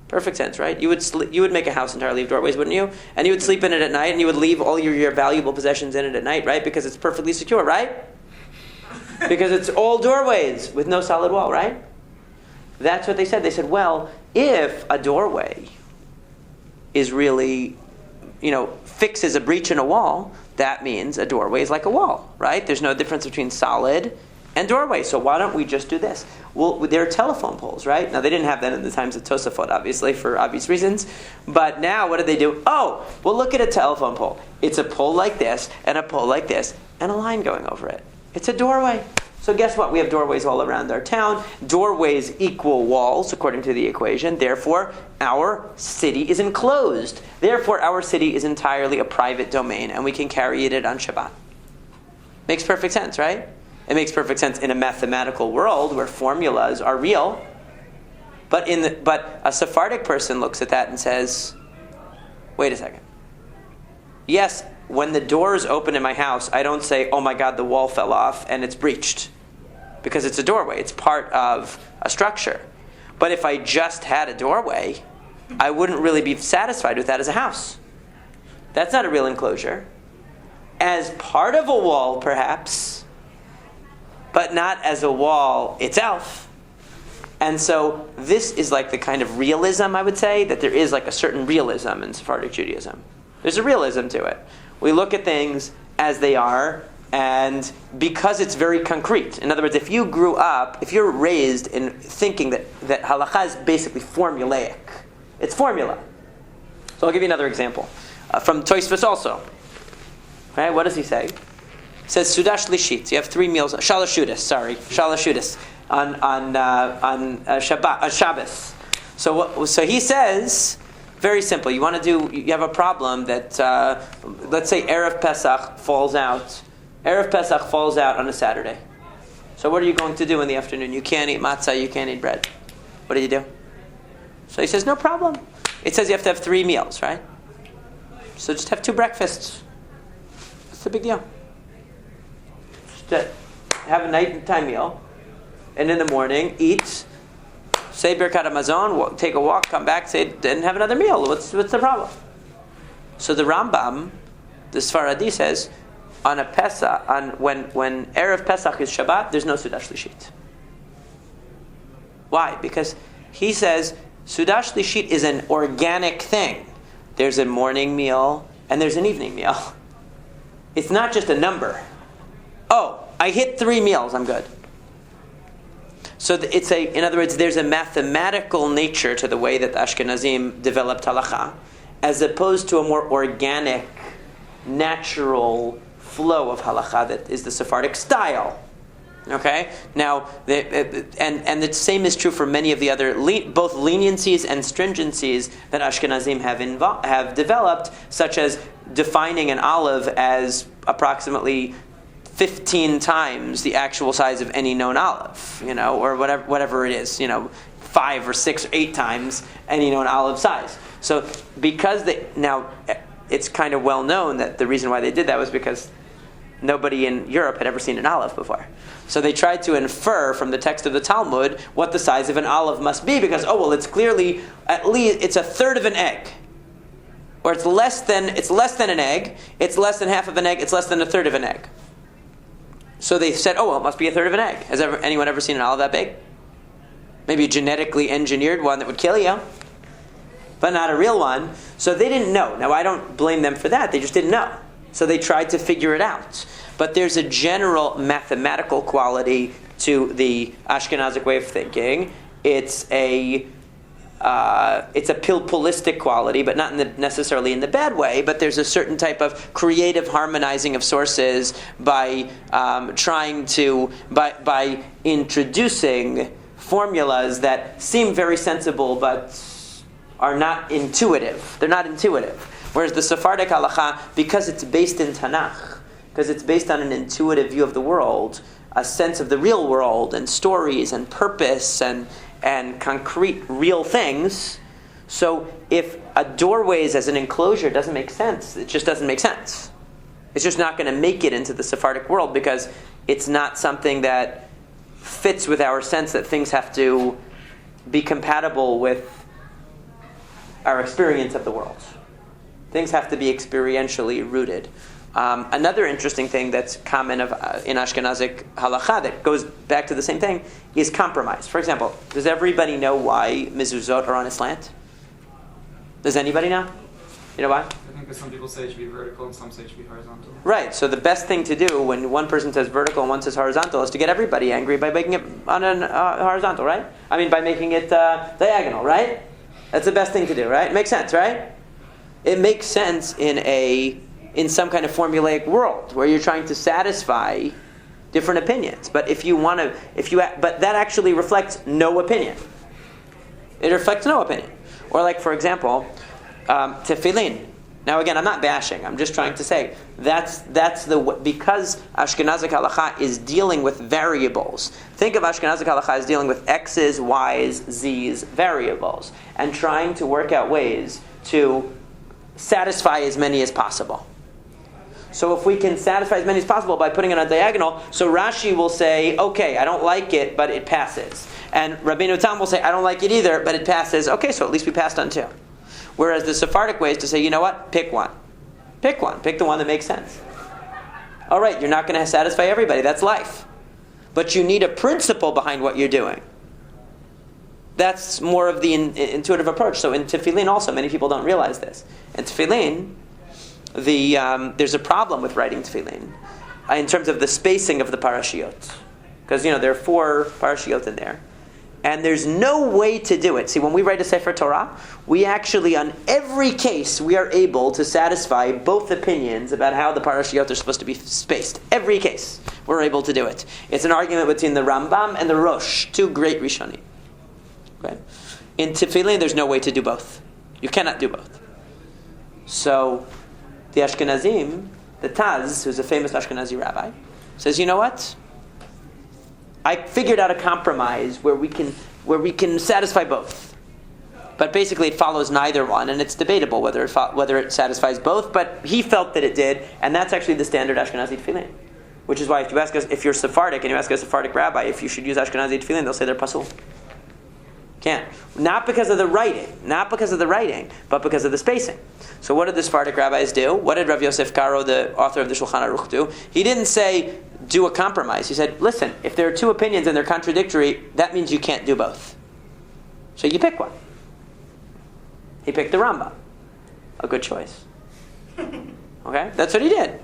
Perfect sense, right? You would make a house entirely of doorways, wouldn't you? And you would sleep in it at night, and you would leave all your valuable possessions in it at night, right? Because it's perfectly secure, right? Because it's all doorways with no solid wall, right? That's what they said. They said, well, if a doorway is really, fixes a breach in a wall, that means a doorway is like a wall, right? There's no difference between solid and doorway. So why don't we just do this? Well, there are telephone poles, right? Now, they didn't have that in the times of Tosafot, obviously, for obvious reasons. But now, what do? Oh, well, look at a telephone pole. It's a pole like this, and a pole like this, and a line going over it. It's a doorway. So guess what? We have doorways all around our town. Doorways equal walls, according to the equation. Therefore, our city is enclosed. Therefore, our city is entirely a private domain, and we can carry it on Shabbat. Makes perfect sense, right? It makes perfect sense in a mathematical world where formulas are real. But a Sephardic person looks at that and says, wait a second. Yes, when the doors open in my house, I don't say, oh my God, the wall fell off and it's breached. Because it's a doorway. It's part of a structure. But if I just had a doorway, I wouldn't really be satisfied with that as a house. That's not a real enclosure. As part of a wall, perhaps, but not as a wall itself. And so this is like the kind of realism, I would say, that there is like a certain realism in Sephardic Judaism. There's a realism to it. We look at things as they are, and because it's very concrete. In other words, if you're raised in thinking that halakha is basically formulaic. It's formula. So I'll give you another example. From Tosfos also. Right? What does he say? says Sudash Lishit. You have 3 meals. Shalashudas on Shabbos. So he says, very simple. You have a problem that let's say Erev Pesach falls out. Erev Pesach falls out on a Saturday. So what are you going to do in the afternoon? You can't eat matzah. You can't eat bread. What do? So he says, no problem. It says you have to have 3 meals, right? So just have 2 breakfasts. What's the big deal? Just have a nighttime meal, and in the morning eat, say Birkat Hamazon, take a walk, come back, say, and have another meal. What's the problem? So the Rambam, the Sephardi, says when Erev Pesach is Shabbat, there's no Sudash Lishit. Why? Because he says Sudash Lishit is an organic thing. There's a morning meal and there's an evening meal. It's not just a number. Oh, I hit 3 meals, I'm good. So in other words, there's a mathematical nature to the way that the Ashkenazim developed halakha, as opposed to a more organic, natural flow of halakha that is the Sephardic style. Okay? Now, and the same is true for many of the other, both leniencies and stringencies that Ashkenazim have developed, such as defining an olive as approximately 15 times the actual size of any known olive, or whatever it is, 5 or 6 or 8 times any known olive size. So because it's kind of well known that the reason why they did that was because nobody in Europe had ever seen an olive before. So they tried to infer from the text of the Talmud what the size of an olive must be, because it's clearly at least it's a third of an egg, or it's less than an egg, it's less than half of an egg, it's less than a third of an egg. So they said, it must be a third of an egg. Has anyone ever seen an olive that big? Maybe a genetically engineered one that would kill you, but not a real one. So they didn't know. Now I don't blame them for that. They just didn't know. So they tried to figure it out. But there's a general mathematical quality to the Ashkenazic way of thinking. It's a pilpulistic quality, but not necessarily in the bad way. But there's a certain type of creative harmonizing of sources by introducing formulas that seem very sensible but are not intuitive. They're not intuitive. Whereas the Sephardic halakha, because it's based in Tanakh, because it's based on an intuitive view of the world, a sense of the real world and stories and purpose and concrete real things. So if a doorway as an enclosure doesn't make sense, it just doesn't make sense. It's just not going to make it into the Sephardic world because it's not something that fits with our sense that things have to be compatible with our experience of the world. Things have to be experientially rooted. Another interesting thing that's common in Ashkenazic halakha that goes back to the same thing is compromise. For example, does everybody know why mezuzot are on a slant? Does anybody know? You know why? I think that some people say it should be vertical and some say it should be horizontal. Right. So the best thing to do when one person says vertical and one says horizontal is to get everybody angry by making it on a horizontal, right? By making it diagonal, right? That's the best thing to do, right? It makes sense, right? It makes sense in some kind of formulaic world where you're trying to satisfy different opinions. But but that actually reflects no opinion. It reflects no opinion. Or like, for example, tefillin. Now again, I'm not bashing. I'm just trying to say because Ashkenazic halakha is dealing with variables. Think of Ashkenazic halakha as dealing with x's, y's, z's, variables, and trying to work out ways to satisfy as many as possible. So if we can satisfy as many as possible by putting it on a diagonal, so Rashi will say, okay, I don't like it, but it passes. And Rabbeinu Tam will say, I don't like it either, but it passes. Okay, so at least we passed on 2. Whereas the Sephardic way is to say, you know what? Pick one. Pick one. Pick the one that makes sense. All right, you're not going to satisfy everybody. That's life. But you need a principle behind what you're doing. That's more of the intuitive approach. So in tefillin also, many people don't realize this. In tefillin, there's a problem with writing tefillin in terms of the spacing of the parashiot. Because, there are 4 parashiot in there. and there's no way to do it. See, when we write a Sefer Torah, we actually, on every case, we are able to satisfy both opinions about how the parashiyot are supposed to be spaced. Every case, we're able to do it. It's an argument between the Rambam and the Rosh, two great Rishonim. Okay? In Tefillin, there's no way to do both. You cannot do both. So, the Ashkenazim, the Taz, who's a famous Ashkenazi rabbi, says, you know what? I figured out a compromise where we can satisfy both. But basically it follows neither one, and it's debatable whether it satisfies both, but he felt that it did, and that's actually the standard Ashkenazi tefillin. Which is why if you're Sephardic and you ask a Sephardic rabbi if you should use Ashkenazi tefillin, they'll say they're pasul. Can't. Not because of the writing, but because of the spacing. So what did the Sephardic rabbis do? What did Rav Yosef Karo, the author of the Shulchan Aruch, do? He didn't say, do a compromise. He said, listen, if there are two opinions and they're contradictory, that means you can't do both. So you pick one. He picked the Rambam. A good choice. Okay? That's what he did.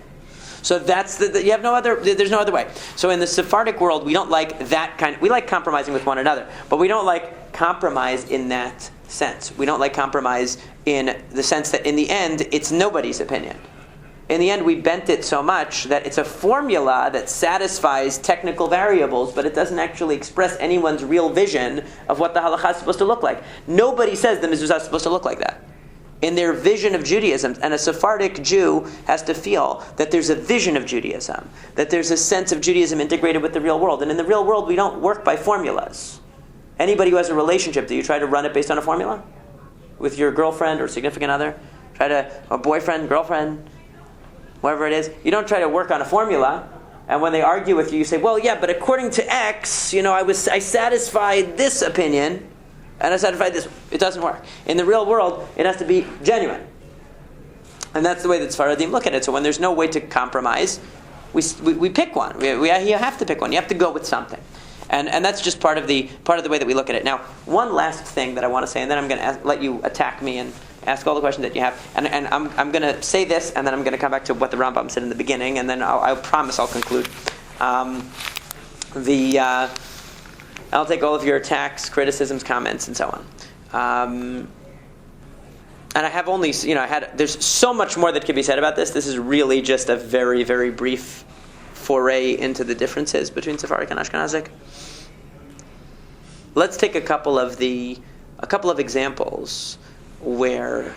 So that's you have no other. There's no other way. So in the Sephardic world, we don't like that kind. We like compromising with one another, but we don't like compromise in that sense. We don't like compromise in the sense that in the end, it's nobody's opinion. In the end, we bent it so much that it's a formula that satisfies technical variables, but it doesn't actually express anyone's real vision of what the halakha is supposed to look like. Nobody says the mezuzah is supposed to look like that. In their vision of Judaism, and a Sephardic Jew has to feel that there's a vision of Judaism, that there's a sense of Judaism integrated with the real world. And in the real world, we don't work by formulas. Anybody who has a relationship, do you try to run it based on a formula? With your girlfriend or significant other? Or boyfriend, girlfriend, whatever it is. You don't try to work on a formula. And when they argue with you, you say, well, yeah, but according to X, I satisfied this opinion. And I satisfied this. It doesn't work. In the real world, it has to be genuine. And that's the way that Sephardim look at it. So when there's no way to compromise, we pick one. You have to pick one. You have to go with something. And that's just part of the way that we look at it. Now, one last thing that I want to say, and then I'm going to let you attack me and ask all the questions that you have. And I'm going to say this, and then I'm going to come back to what the Rambam said in the beginning, and then I promise I'll conclude. I'll take all of your attacks, criticisms, comments, and so on. And I have only, there's so much more that could be said about this. This is really just a very, very brief foray into the differences between Sephardic and Ashkenazic. Let's take a couple of examples where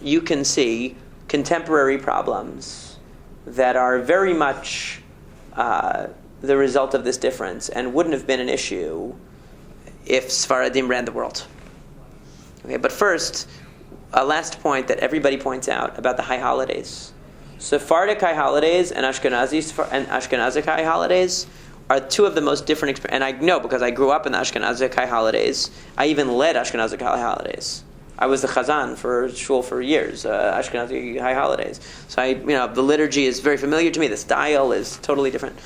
you can see contemporary problems that are very much the result of this difference and wouldn't have been an issue if Sephardim ran the world. Okay, but first, a last point that everybody points out about the high holidays. Sephardic high holidays and Ashkenazic high holidays are two of the most different, and I know because I grew up in the Ashkenazic high holidays. I even led Ashkenazic high holidays. I was the chazan for shul for years, Ashkenazi high holidays. So the liturgy is very familiar to me. The style is totally different.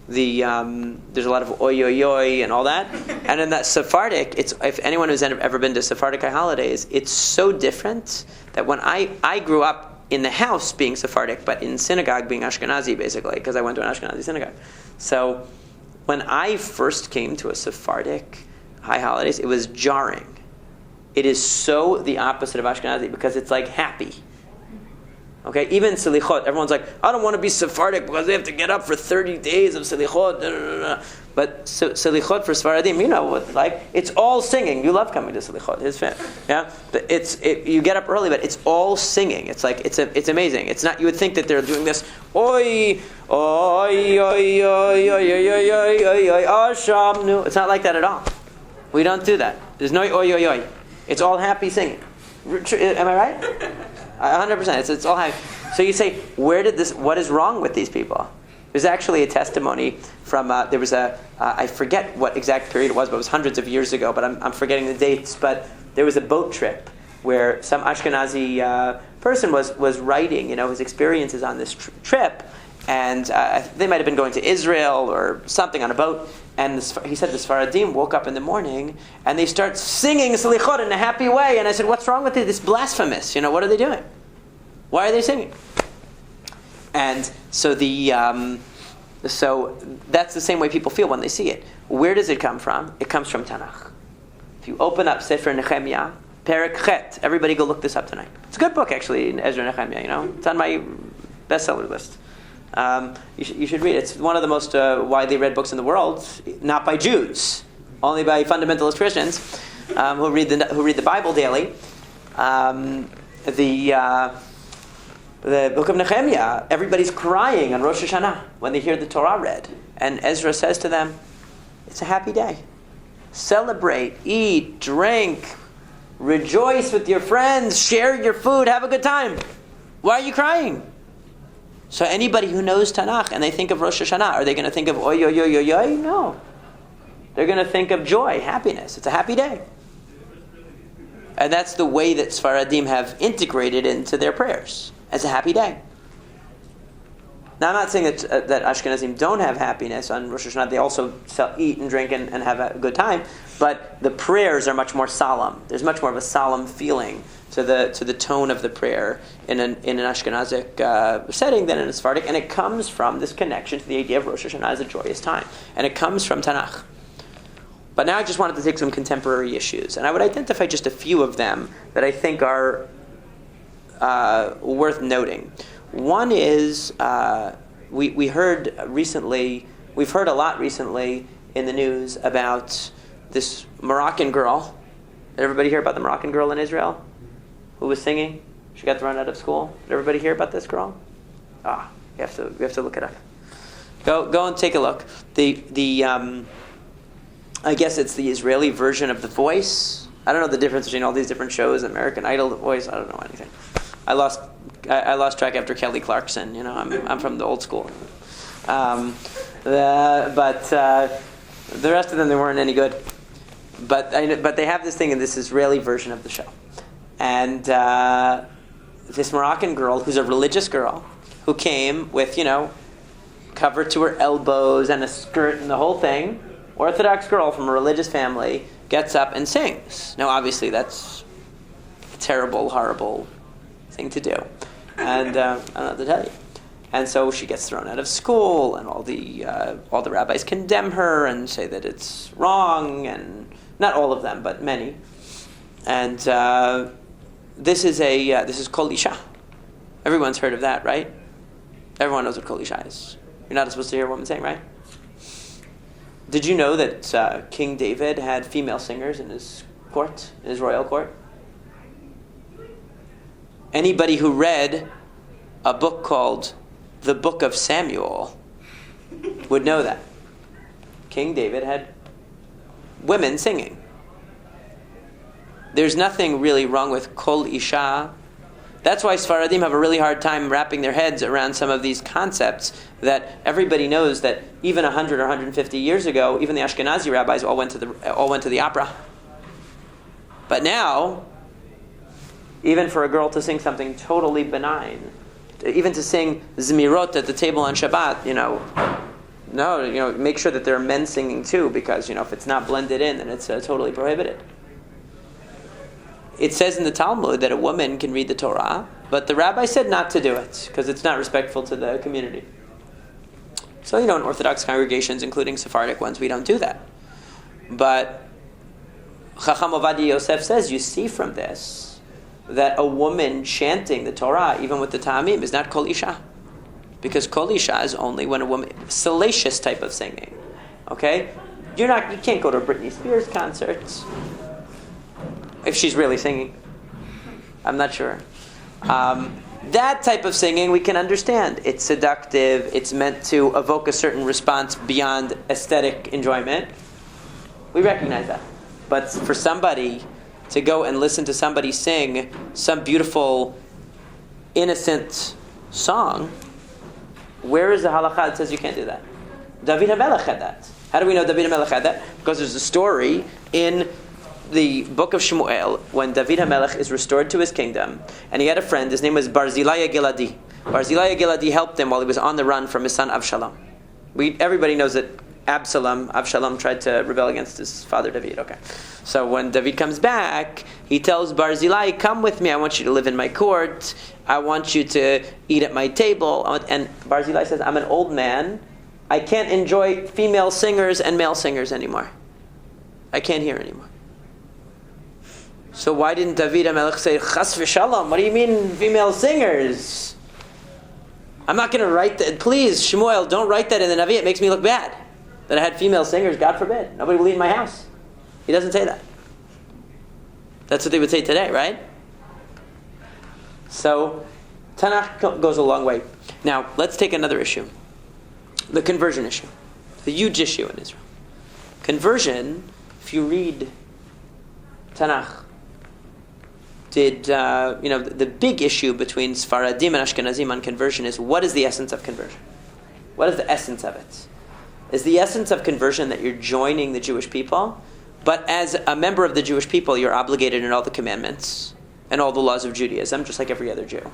There's a lot of oy oy oy and all that. And in that Sephardic, if anyone who's ever been to Sephardic high holidays, it's so different that when I grew up in the house being Sephardic, but in synagogue being Ashkenazi, basically, because I went to an Ashkenazi synagogue. So when I first came to a Sephardic high holidays, it was jarring. It is so the opposite of Ashkenazi because it's like happy. Okay, even Selichot, everyone's like, I don't want to be Sephardic because they have to get up for 30 days of Selichot. But Selichot for Sephardim, it's all singing. You love coming to Selichot, his fan. Yeah, you get up early, but it's all singing. It's like it's amazing. It's not. You would think that they're doing this. Oi, oi, oi, oi, oi, oi, oi, oi, oi, Ashamnu. It's not like that at all. We don't do that. There's no oi, oi, oi. It's all happy singing. Am I right? 100%. It's all happy. So you say, what is wrong with these people? There's actually a testimony from, there was I forget what exact period it was, but it was hundreds of years ago, but I'm forgetting the dates, but there was a boat trip where some Ashkenazi person was writing, his experiences on this trip, and they might have been going to Israel or something on a boat, and he said the Sephardim woke up in the morning and they start singing Selichot in a happy way, and I said, what's wrong with it? It's blasphemous. What are they doing? Why are they singing? And so So that's the same way people feel when they see it. Where does it come from? It comes from Tanakh. If you open up Sefer Nehemiah, Perek Chet, everybody go look this up tonight. It's a good book, actually, in Ezra Nehemiah, It's on my bestseller list. You should read it. It's one of the most widely read books in the world, not by Jews, only by fundamentalist Christians who read the Bible daily. The book of Nehemiah, everybody's crying on Rosh Hashanah when they hear the Torah read. And Ezra says to them, it's a happy day. Celebrate, eat, drink, rejoice with your friends, share your food, have a good time. Why are you crying? So anybody who knows Tanakh and they think of Rosh Hashanah, are they going to think of oy, oy, oy, oy, oy? No. They're going to think of joy, happiness. It's a happy day. And that's the way that Sephardim have integrated into their prayers, as a happy day. Now, I'm not saying that Ashkenazim don't have happiness on Rosh Hashanah. They also eat and drink and have a good time. But the prayers are much more solemn. There's much more of a solemn feeling to the tone of the prayer in an Ashkenazic setting than in a Sephardic. And it comes from this connection to the idea of Rosh Hashanah as a joyous time. And it comes from Tanakh. But now I just wanted to take some contemporary issues. And I would identify just a few of them that I think are worth noting. One is we've heard a lot recently in the news about this Moroccan girl. Did everybody hear about the Moroccan girl in Israel who was singing? She got thrown out of school. Did everybody hear about this girl? We have to look it up. Go and take a look. I guess it's the Israeli version of The Voice. I don't know the difference between all these different shows. American Idol, The Voice. I don't know anything. I lost track after Kelly Clarkson. I'm from the old school. But the rest of them, they weren't any good. But they have this thing in this Israeli version of the show, and this Moroccan girl who's a religious girl who came with covered to her elbows and a skirt and the whole thing. Orthodox girl from a religious family gets up and sings. Now, obviously, that's a terrible, horrible thing to do, and I don't know what to tell you. And so she gets thrown out of school, and all the rabbis condemn her and say that it's wrong, and not all of them, but many. And this is Kol Isha. Everyone's heard of that, right? Everyone knows what Kol Isha is. You're not supposed to hear a woman sing, right? Did you know that King David had female singers in his court, in his royal court? Anybody who read a book called The Book of Samuel would know that. King David had women singing. There's nothing really wrong with Kol Isha. That's why Sephardim have a really hard time wrapping their heads around some of these concepts that everybody knows that even 100 or 150 years ago, even the Ashkenazi rabbis all went to the opera. But now, even for a girl to sing something totally benign, even to sing Zmirot at the table on Shabbat, make sure that there are men singing too, because if it's not blended in, then it's totally prohibited. It says in the Talmud that a woman can read the Torah, but the rabbi said not to do it because it's not respectful to the community. So, in Orthodox congregations, including Sephardic ones, we don't do that. But Chacham Ovadia Yosef says, you see from this that a woman chanting the Torah, even with the Ta'amim, is not Kol Isha. Because Kol Isha is only when a woman, salacious type of singing. Okay? You can't go to a Britney Spears concert if she's really singing. I'm not sure. That type of singing we can understand. It's seductive. It's meant to evoke a certain response beyond aesthetic enjoyment. We recognize that. But for somebody to go and listen to somebody sing some beautiful, innocent song, where is the halakha that says you can't do that? David HaMelech had that. How do we know David HaMelech had that? Because there's a story in the book of Shmuel when David HaMelech is restored to his kingdom, and he had a friend. His name was Barzillai Giladi. Barzillai Giladi helped him while he was on the run from his son Avshalom. Everybody knows that Avshalom tried to rebel against his father David. Okay, so when David comes back, he tells Barzillai, "Come with me. I want you to live in my court. I want you to eat at my table." And Barzillai says, "I'm an old man. I can't enjoy female singers and male singers anymore. I can't hear anymore. So why didn't David HaMelech say, Chas v'shalom, what do you mean female singers? I'm not going to write that. Please, Shmuel, don't write that in the Navi. It makes me look bad. That I had female singers, God forbid. Nobody will leave my house. He doesn't say that. That's what they would say today, right? So, Tanakh goes a long way. Now, let's take another issue. The conversion issue. The huge issue in Israel. Conversion, if you read Tanakh, the big issue between Sfaradim and Ashkenazim on conversion is, what is the essence of conversion? What is the essence of it? Is the essence of conversion that you're joining the Jewish people, but as a member of the Jewish people, you're obligated in all the commandments and all the laws of Judaism, just like every other Jew?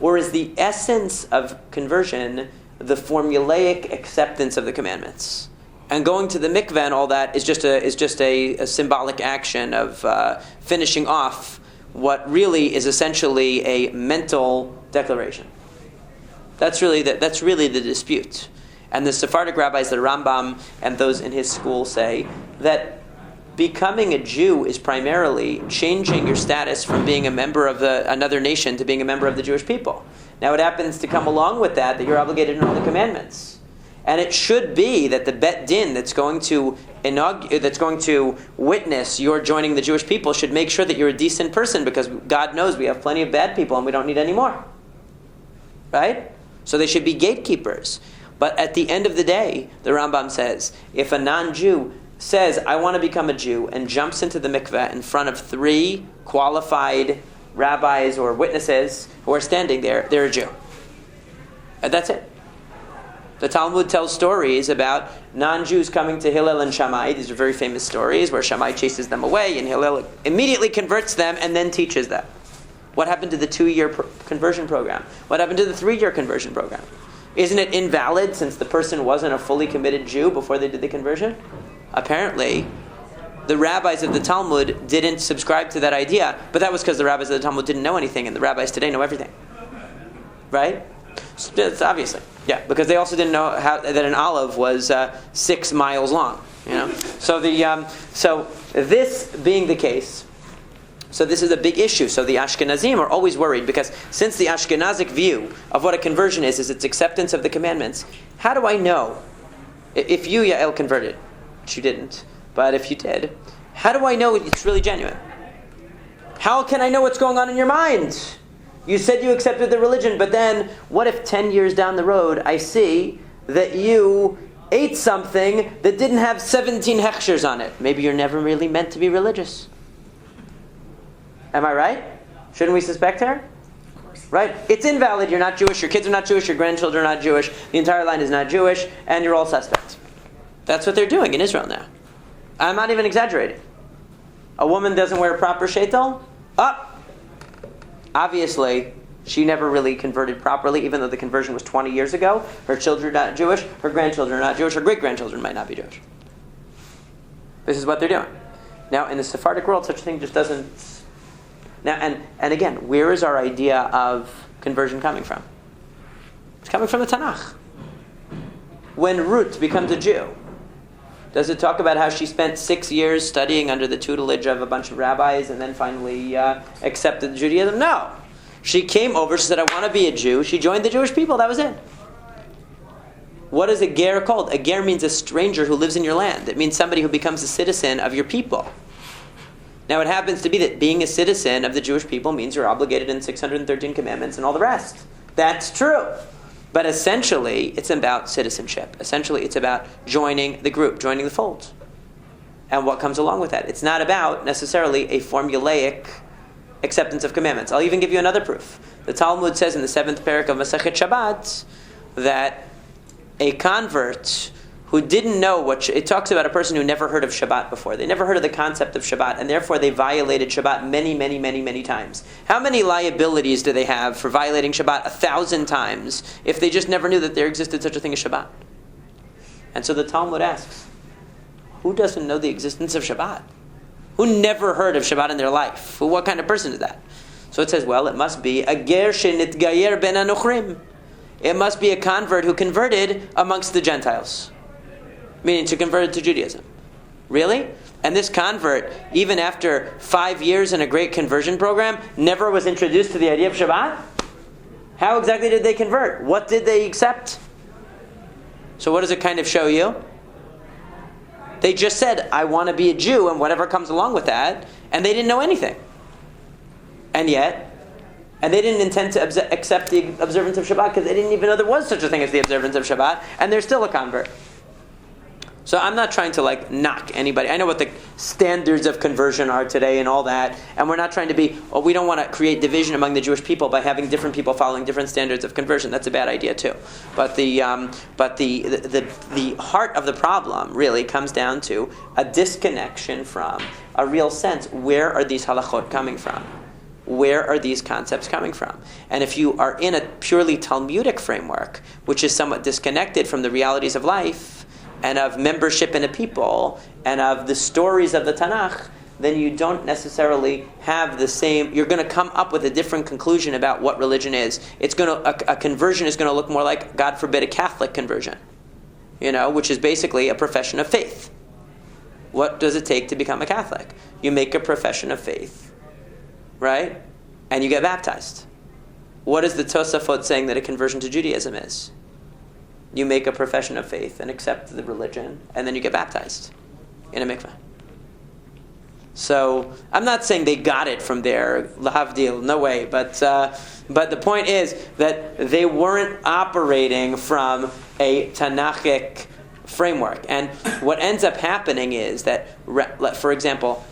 Or is the essence of conversion the formulaic acceptance of the commandments? And going to the mikveh and all that is just a symbolic action of finishing off what really is essentially a mental declaration. That's really the dispute. And the Sephardic rabbis, the Rambam, and those in his school say that becoming a Jew is primarily changing your status from being a member of another nation to being a member of the Jewish people. Now it happens to come along with that you're obligated in all the commandments. And it should be that the Bet Din that's going to witness your joining the Jewish people should make sure that you're a decent person, because God knows we have plenty of bad people and we don't need any more. Right? So they should be gatekeepers. But at the end of the day, the Rambam says, if a non-Jew says, I want to become a Jew, and jumps into the mikveh in front of 3 qualified rabbis or witnesses who are standing there, they're a Jew. And that's it. The Talmud tells stories about non-Jews coming to Hillel and Shammai. These are very famous stories where Shammai chases them away and Hillel immediately converts them and then teaches them. What happened to the 2-year conversion program? What happened to the 3-year conversion program? Isn't it invalid since the person wasn't a fully committed Jew before they did the conversion? Apparently, the rabbis of the Talmud didn't subscribe to that idea, but that was because the rabbis of the Talmud didn't know anything, and the rabbis today know everything. Right? So it's obviously. Yeah, because they also didn't know that an olive was 6 miles long. So this being the case, so this is a big issue. So the Ashkenazim are always worried, because since the Ashkenazic view of what a conversion is its acceptance of the commandments, how do I know if you, Yael, converted? Which you didn't, but if you did, how do I know it's really genuine? How can I know what's going on in your mind? You said you accepted the religion, but then what if 10 years down the road I see that you ate something that didn't have 17 hechshers on it? Maybe you're never really meant to be religious. Am I right? Shouldn't we suspect her? Of course. Right? It's invalid. You're not Jewish. Your kids are not Jewish. Your grandchildren are not Jewish. The entire line is not Jewish. And you're all suspect. That's what they're doing in Israel now. I'm not even exaggerating. A woman doesn't wear a proper sheitel? Obviously, she never really converted properly, even though the conversion was 20 years ago. Her children are not Jewish. Her grandchildren are not Jewish. Her great-grandchildren might not be Jewish. This is what they're doing. Now, in the Sephardic world, such a thing just doesn't... Now, and again, where is our idea of conversion coming from? It's coming from the Tanakh. When Ruth becomes a Jew, does it talk about how she spent 6 years studying under the tutelage of a bunch of rabbis and then finally accepted Judaism? No. She came over, she said, I want to be a Jew. She joined the Jewish people. That was it. What is a ger called? A ger means a stranger who lives in your land. It means somebody who becomes a citizen of your people. Now it happens to be that being a citizen of the Jewish people means you're obligated in 613 commandments and all the rest. That's true. But essentially, it's about citizenship. Essentially, it's about joining the group, joining the fold. And what comes along with that. It's not about necessarily a formulaic acceptance of commandments. I'll even give you another proof. The Talmud says in the 7th parak of Masechet Shabbat that a convert who didn't know it talks about a person who never heard of Shabbat before. They never heard of the concept of Shabbat, and therefore they violated Shabbat many, many, many, many times. How many liabilities do they have for violating Shabbat 1,000 times if they just never knew that there existed such a thing as Shabbat? And so the Talmud asks, who doesn't know the existence of Shabbat? Who never heard of Shabbat in their life? What kind of person is that? So it says, well, it must be a ger shenitgayer ben anochrim. It must be a convert who converted amongst the Gentiles, meaning to convert to Judaism. Really? And this convert, even after 5 years in a great conversion program, never was introduced to the idea of Shabbat? How exactly did they convert? What did they accept? So what does it kind of show you? They just said, I want to be a Jew, and whatever comes along with that, and they didn't know anything. And they didn't intend to accept the observance of Shabbat because they didn't even know there was such a thing as the observance of Shabbat, and they're still a convert. So I'm not trying to knock anybody. I know what the standards of conversion are today and all that, and we're not trying to we don't want to create division among the Jewish people by having different people following different standards of conversion. That's a bad idea too. But the heart of the problem really comes down to a disconnection from a real sense. Where are these halachot coming from? Where are these concepts coming from? And if you are in a purely Talmudic framework, which is somewhat disconnected from the realities of life, and of membership in a people, and of the stories of the Tanakh, then you don't necessarily have the same. You're going to come up with a different conclusion about what religion is. A conversion is going to look more like, God forbid, a Catholic conversion, which is basically a profession of faith. What does it take to become a Catholic? You make a profession of faith, right? And you get baptized. What is the Tosafot saying that a conversion to Judaism is? You make a profession of faith and accept the religion, and then you get baptized in a mikveh. So I'm not saying they got it from there, lahavdil, no way. But the point is that they weren't operating from a Tanakhic framework. And what ends up happening is that, for example,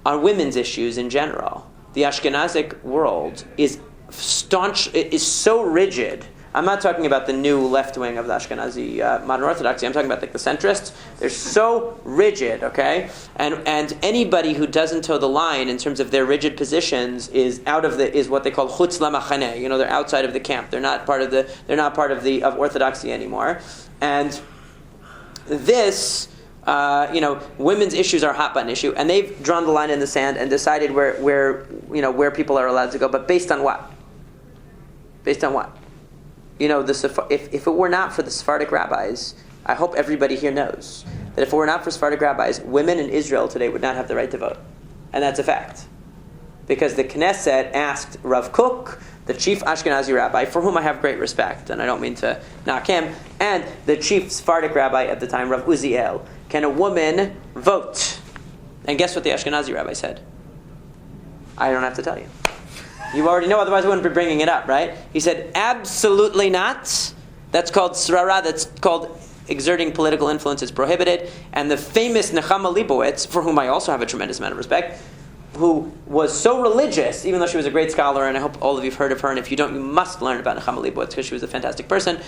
on women's issues in general, the Ashkenazic world is staunch. It is so rigid. I'm not talking about the new left wing of the Ashkenazi modern Orthodoxy. I'm talking about the centrists. They're so rigid, okay? And anybody who doesn't toe the line in terms of their rigid positions is what they call chutz lamachaneh. They're outside of the camp. They're not part of Orthodoxy anymore. And this, women's issues are a hot button issue, and they've drawn the line in the sand and decided where people are allowed to go. But based on what? Based on what? If it were not for the Sephardic rabbis, I hope everybody here knows that if it were not for Sephardic rabbis, women in Israel today would not have the right to vote. And that's a fact. Because the Knesset asked Rav Kook, the chief Ashkenazi rabbi, for whom I have great respect, and I don't mean to knock him, and the chief Sephardic rabbi at the time, Rav Uziel, can a woman vote? And guess what the Ashkenazi rabbi said? I don't have to tell you. You already know, otherwise I wouldn't be bringing it up, right? He said, absolutely not. That's called srara, that's called exerting political influence is prohibited. And the famous Nechama Leibowitz, for whom I also have a tremendous amount of respect, who was so religious, even though she was a great scholar, and I hope all of you have heard of her, and if you don't, you must learn about Nechama Leibowitz, because she was a fantastic person.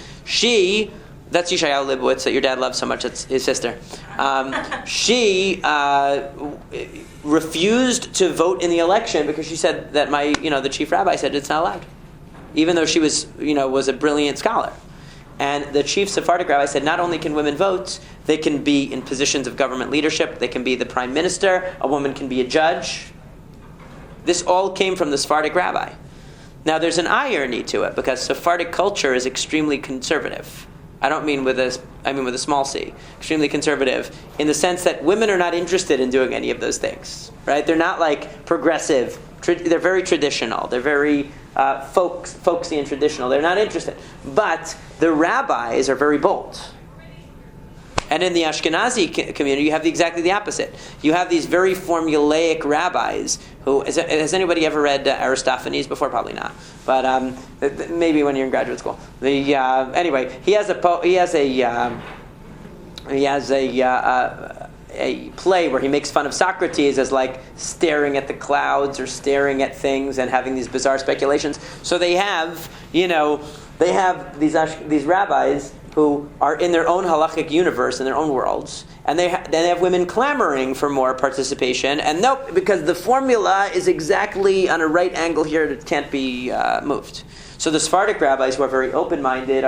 That's Yeshayahu Leibowitz that your dad loves so much, it's his sister. She refused to vote in the election because she said that the chief rabbi said it's not allowed, even though she was a brilliant scholar. And the chief Sephardic rabbi said not only can women vote, they can be in positions of government leadership, they can be the prime minister, a woman can be a judge. This all came from the Sephardic rabbi. Now there's an irony to it, because Sephardic culture is extremely conservative. I mean with a small c. Extremely conservative in the sense that women are not interested in doing any of those things, right? They're not progressive. They're very traditional. They're very folksy and traditional. They're not interested. But the rabbis are very bold. And in the Ashkenazi community, you have exactly the opposite. You have these very formulaic rabbis who... Has anybody ever read Aristophanes before? Probably not. But maybe when you're in graduate school. Anyway, he has a play where he makes fun of Socrates as staring at the clouds or staring at things and having these bizarre speculations. So they have these rabbis who are in their own halachic universe, in their own worlds, and they have women clamoring for more participation, and nope, because the formula is exactly on a right angle here, it can't be moved. So the Sephardic rabbis, who are very open-minded,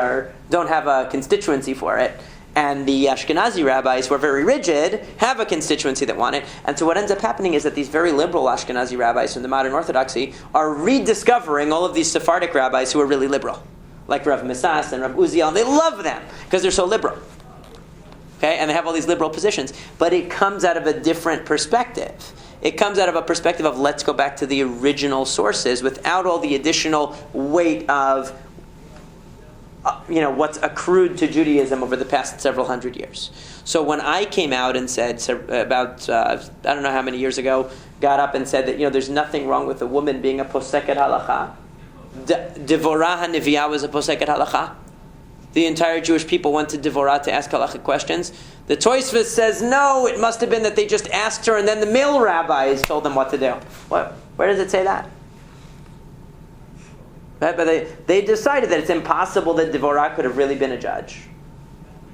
don't have a constituency for it, and the Ashkenazi rabbis, who are very rigid, have a constituency that want it. And so what ends up happening is that these very liberal Ashkenazi rabbis from the modern Orthodoxy are rediscovering all of these Sephardic rabbis who are really liberal. like Rav Misas and Rav Uziel, and they love them because they're so liberal. Okay, and they have all these liberal positions. But it comes out of a different perspective. It comes out of a perspective of let's go back to the original sources without all the additional weight of what's accrued to Judaism over the past several hundred years. So when I came out and said about, I don't know how many years ago, got up and said that, there's nothing wrong with a woman being a poseket halakha. Devorah HaNeviah was a poseket halakha. The entire Jewish people went to Devorah to ask halachic questions. The Tosfos says, no, it must have been that they just asked her and then the male rabbis told them what to do. What? Where does it say that? Right? But they decided that it's impossible that Devorah could have really been a judge.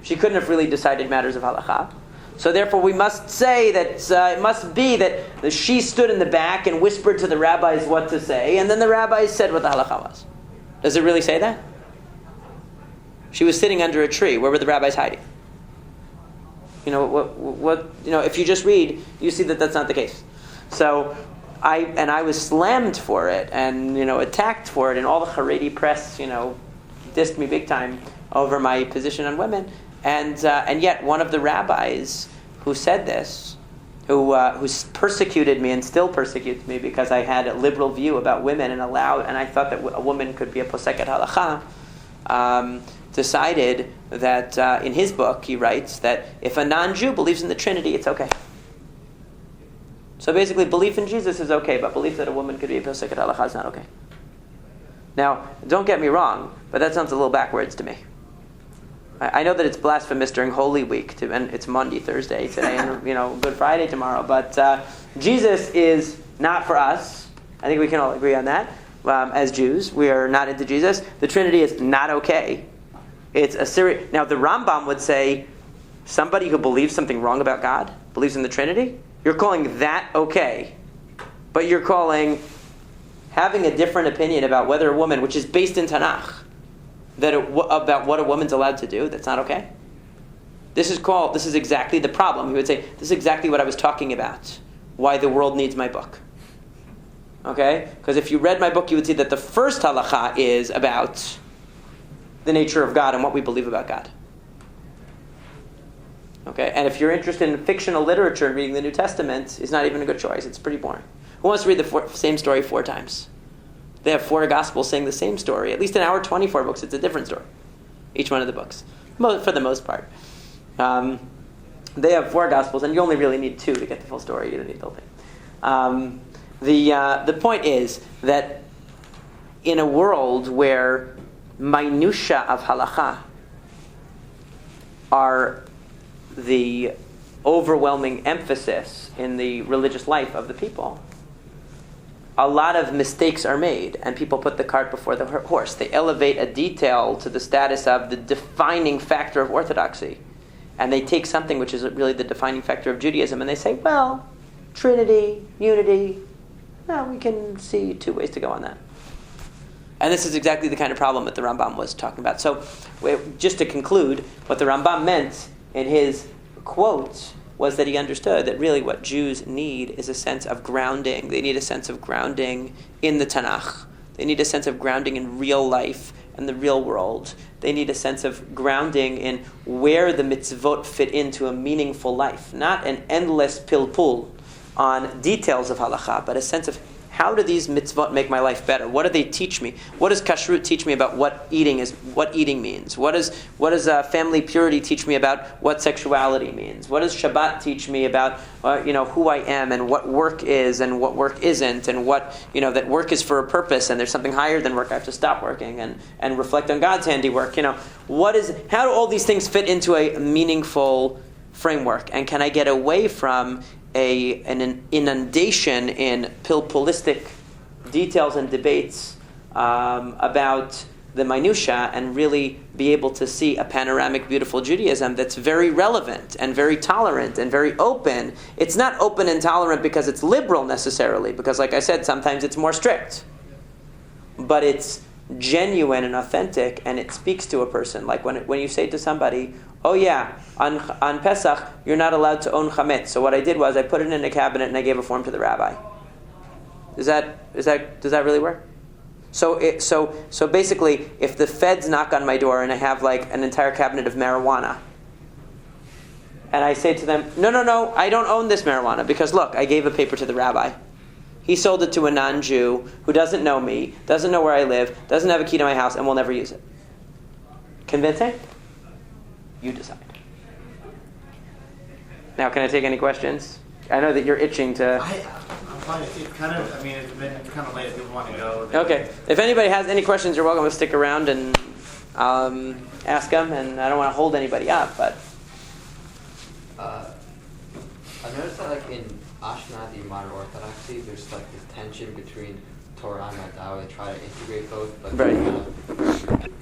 She couldn't have really decided matters of halakha. So therefore we must say that it must be that she stood in the back and whispered to the rabbis what to say, and then the rabbis said what the halakha was. Does it really say that? She was sitting under a tree. Where were the rabbis hiding? If you just read, you see that that's not the case. So I was slammed for it and attacked for it, and all the Haredi press dissed me big time over my position on women. And yet one of the rabbis who said this, who persecuted me and still persecutes me because I had a liberal view about women and I thought that a woman could be a poseket halakha, decided that in his book he writes that if a non-Jew believes in the Trinity, it's okay. So basically, belief in Jesus is okay, but belief that a woman could be a poseket halakha is not okay. Now, don't get me wrong, but that sounds a little backwards to me. I know that it's blasphemous during Holy Week, and it's Monday, Thursday today, and Good Friday tomorrow. But Jesus is not for us. I think we can all agree on that. As Jews, we are not into Jesus. The Trinity is not okay. It's a serious. Now, the Rambam would say somebody who believes something wrong about God, believes in the Trinity, you're calling that okay, but you're calling having a different opinion about whether a woman, which is based in Tanakh, about what a woman's allowed to do, that's not okay. This is exactly the problem. He would say, this is exactly what I was talking about, why the world needs my book. Okay? Because if you read my book, you would see that the first halakha is about the nature of God and what we believe about God. Okay? And if you're interested in fictional literature and reading the New Testament, it's not even a good choice. It's pretty boring. Who wants to read the same story 4 times? They have 4 Gospels saying the same story. At least in our 24 books, it's a different story. Each one of the books. For the most part. They have 4 Gospels, and you only really need 2 to get the full story. You don't need the whole thing. The point is that in a world where minutia of halakha are the overwhelming emphasis in the religious life of the people, a lot of mistakes are made, and people put the cart before the horse. They elevate a detail to the status of the defining factor of orthodoxy, and they take something which is really the defining factor of Judaism, and they say, well, Trinity, unity, well, we can see 2 ways to go on that. And this is exactly the kind of problem that the Rambam was talking about. So, just to conclude, what the Rambam meant in his quote was that he understood that really what Jews need is a sense of grounding. They need a sense of grounding in the Tanakh. They need a sense of grounding in real life and the real world. They need a sense of grounding in where the mitzvot fit into a meaningful life. Not an endless pilpul on details of halakha, but a sense of how do these mitzvot make my life better? What do they teach me? What does kashrut teach me about what eating means? What does family purity teach me about what sexuality means? What does Shabbat teach me about who I am and what work is and what work isn't, and what that work is for a purpose and there's something higher than work. I have to stop working and reflect on God's handiwork. How do all these things fit into a meaningful framework? And can I get away from an inundation in pilpulistic details and debates about the minutiae, and really be able to see a panoramic, beautiful Judaism that's very relevant and very tolerant and very open. It's not open and tolerant because it's liberal necessarily, because like I said, sometimes it's more strict. But it's genuine and authentic, and it speaks to a person. Like when you say to somebody, oh yeah, on Pesach, you're not allowed to own chametz. So what I did was I put it in a cabinet and I gave a form to the rabbi. Does that really work? So basically, if the feds knock on my door and I have like an entire cabinet of marijuana, and I say to them, no, I don't own this marijuana because look, I gave a paper to the rabbi. He sold it to a non-Jew who doesn't know me, doesn't know where I live, doesn't have a key to my house, and will never use it. Convincing? You decide. Now, can I take any questions? I know that you're itching to... I'm fine. It's kind of, it's kind of late if people want to go. Okay. If anybody has any questions, you're welcome to stick around and ask them. And I don't want to hold anybody up, but... I've noticed that like in Ashkenazi modern Orthodoxy, there's like this tension between Torah and Madao. They try to integrate both, but right.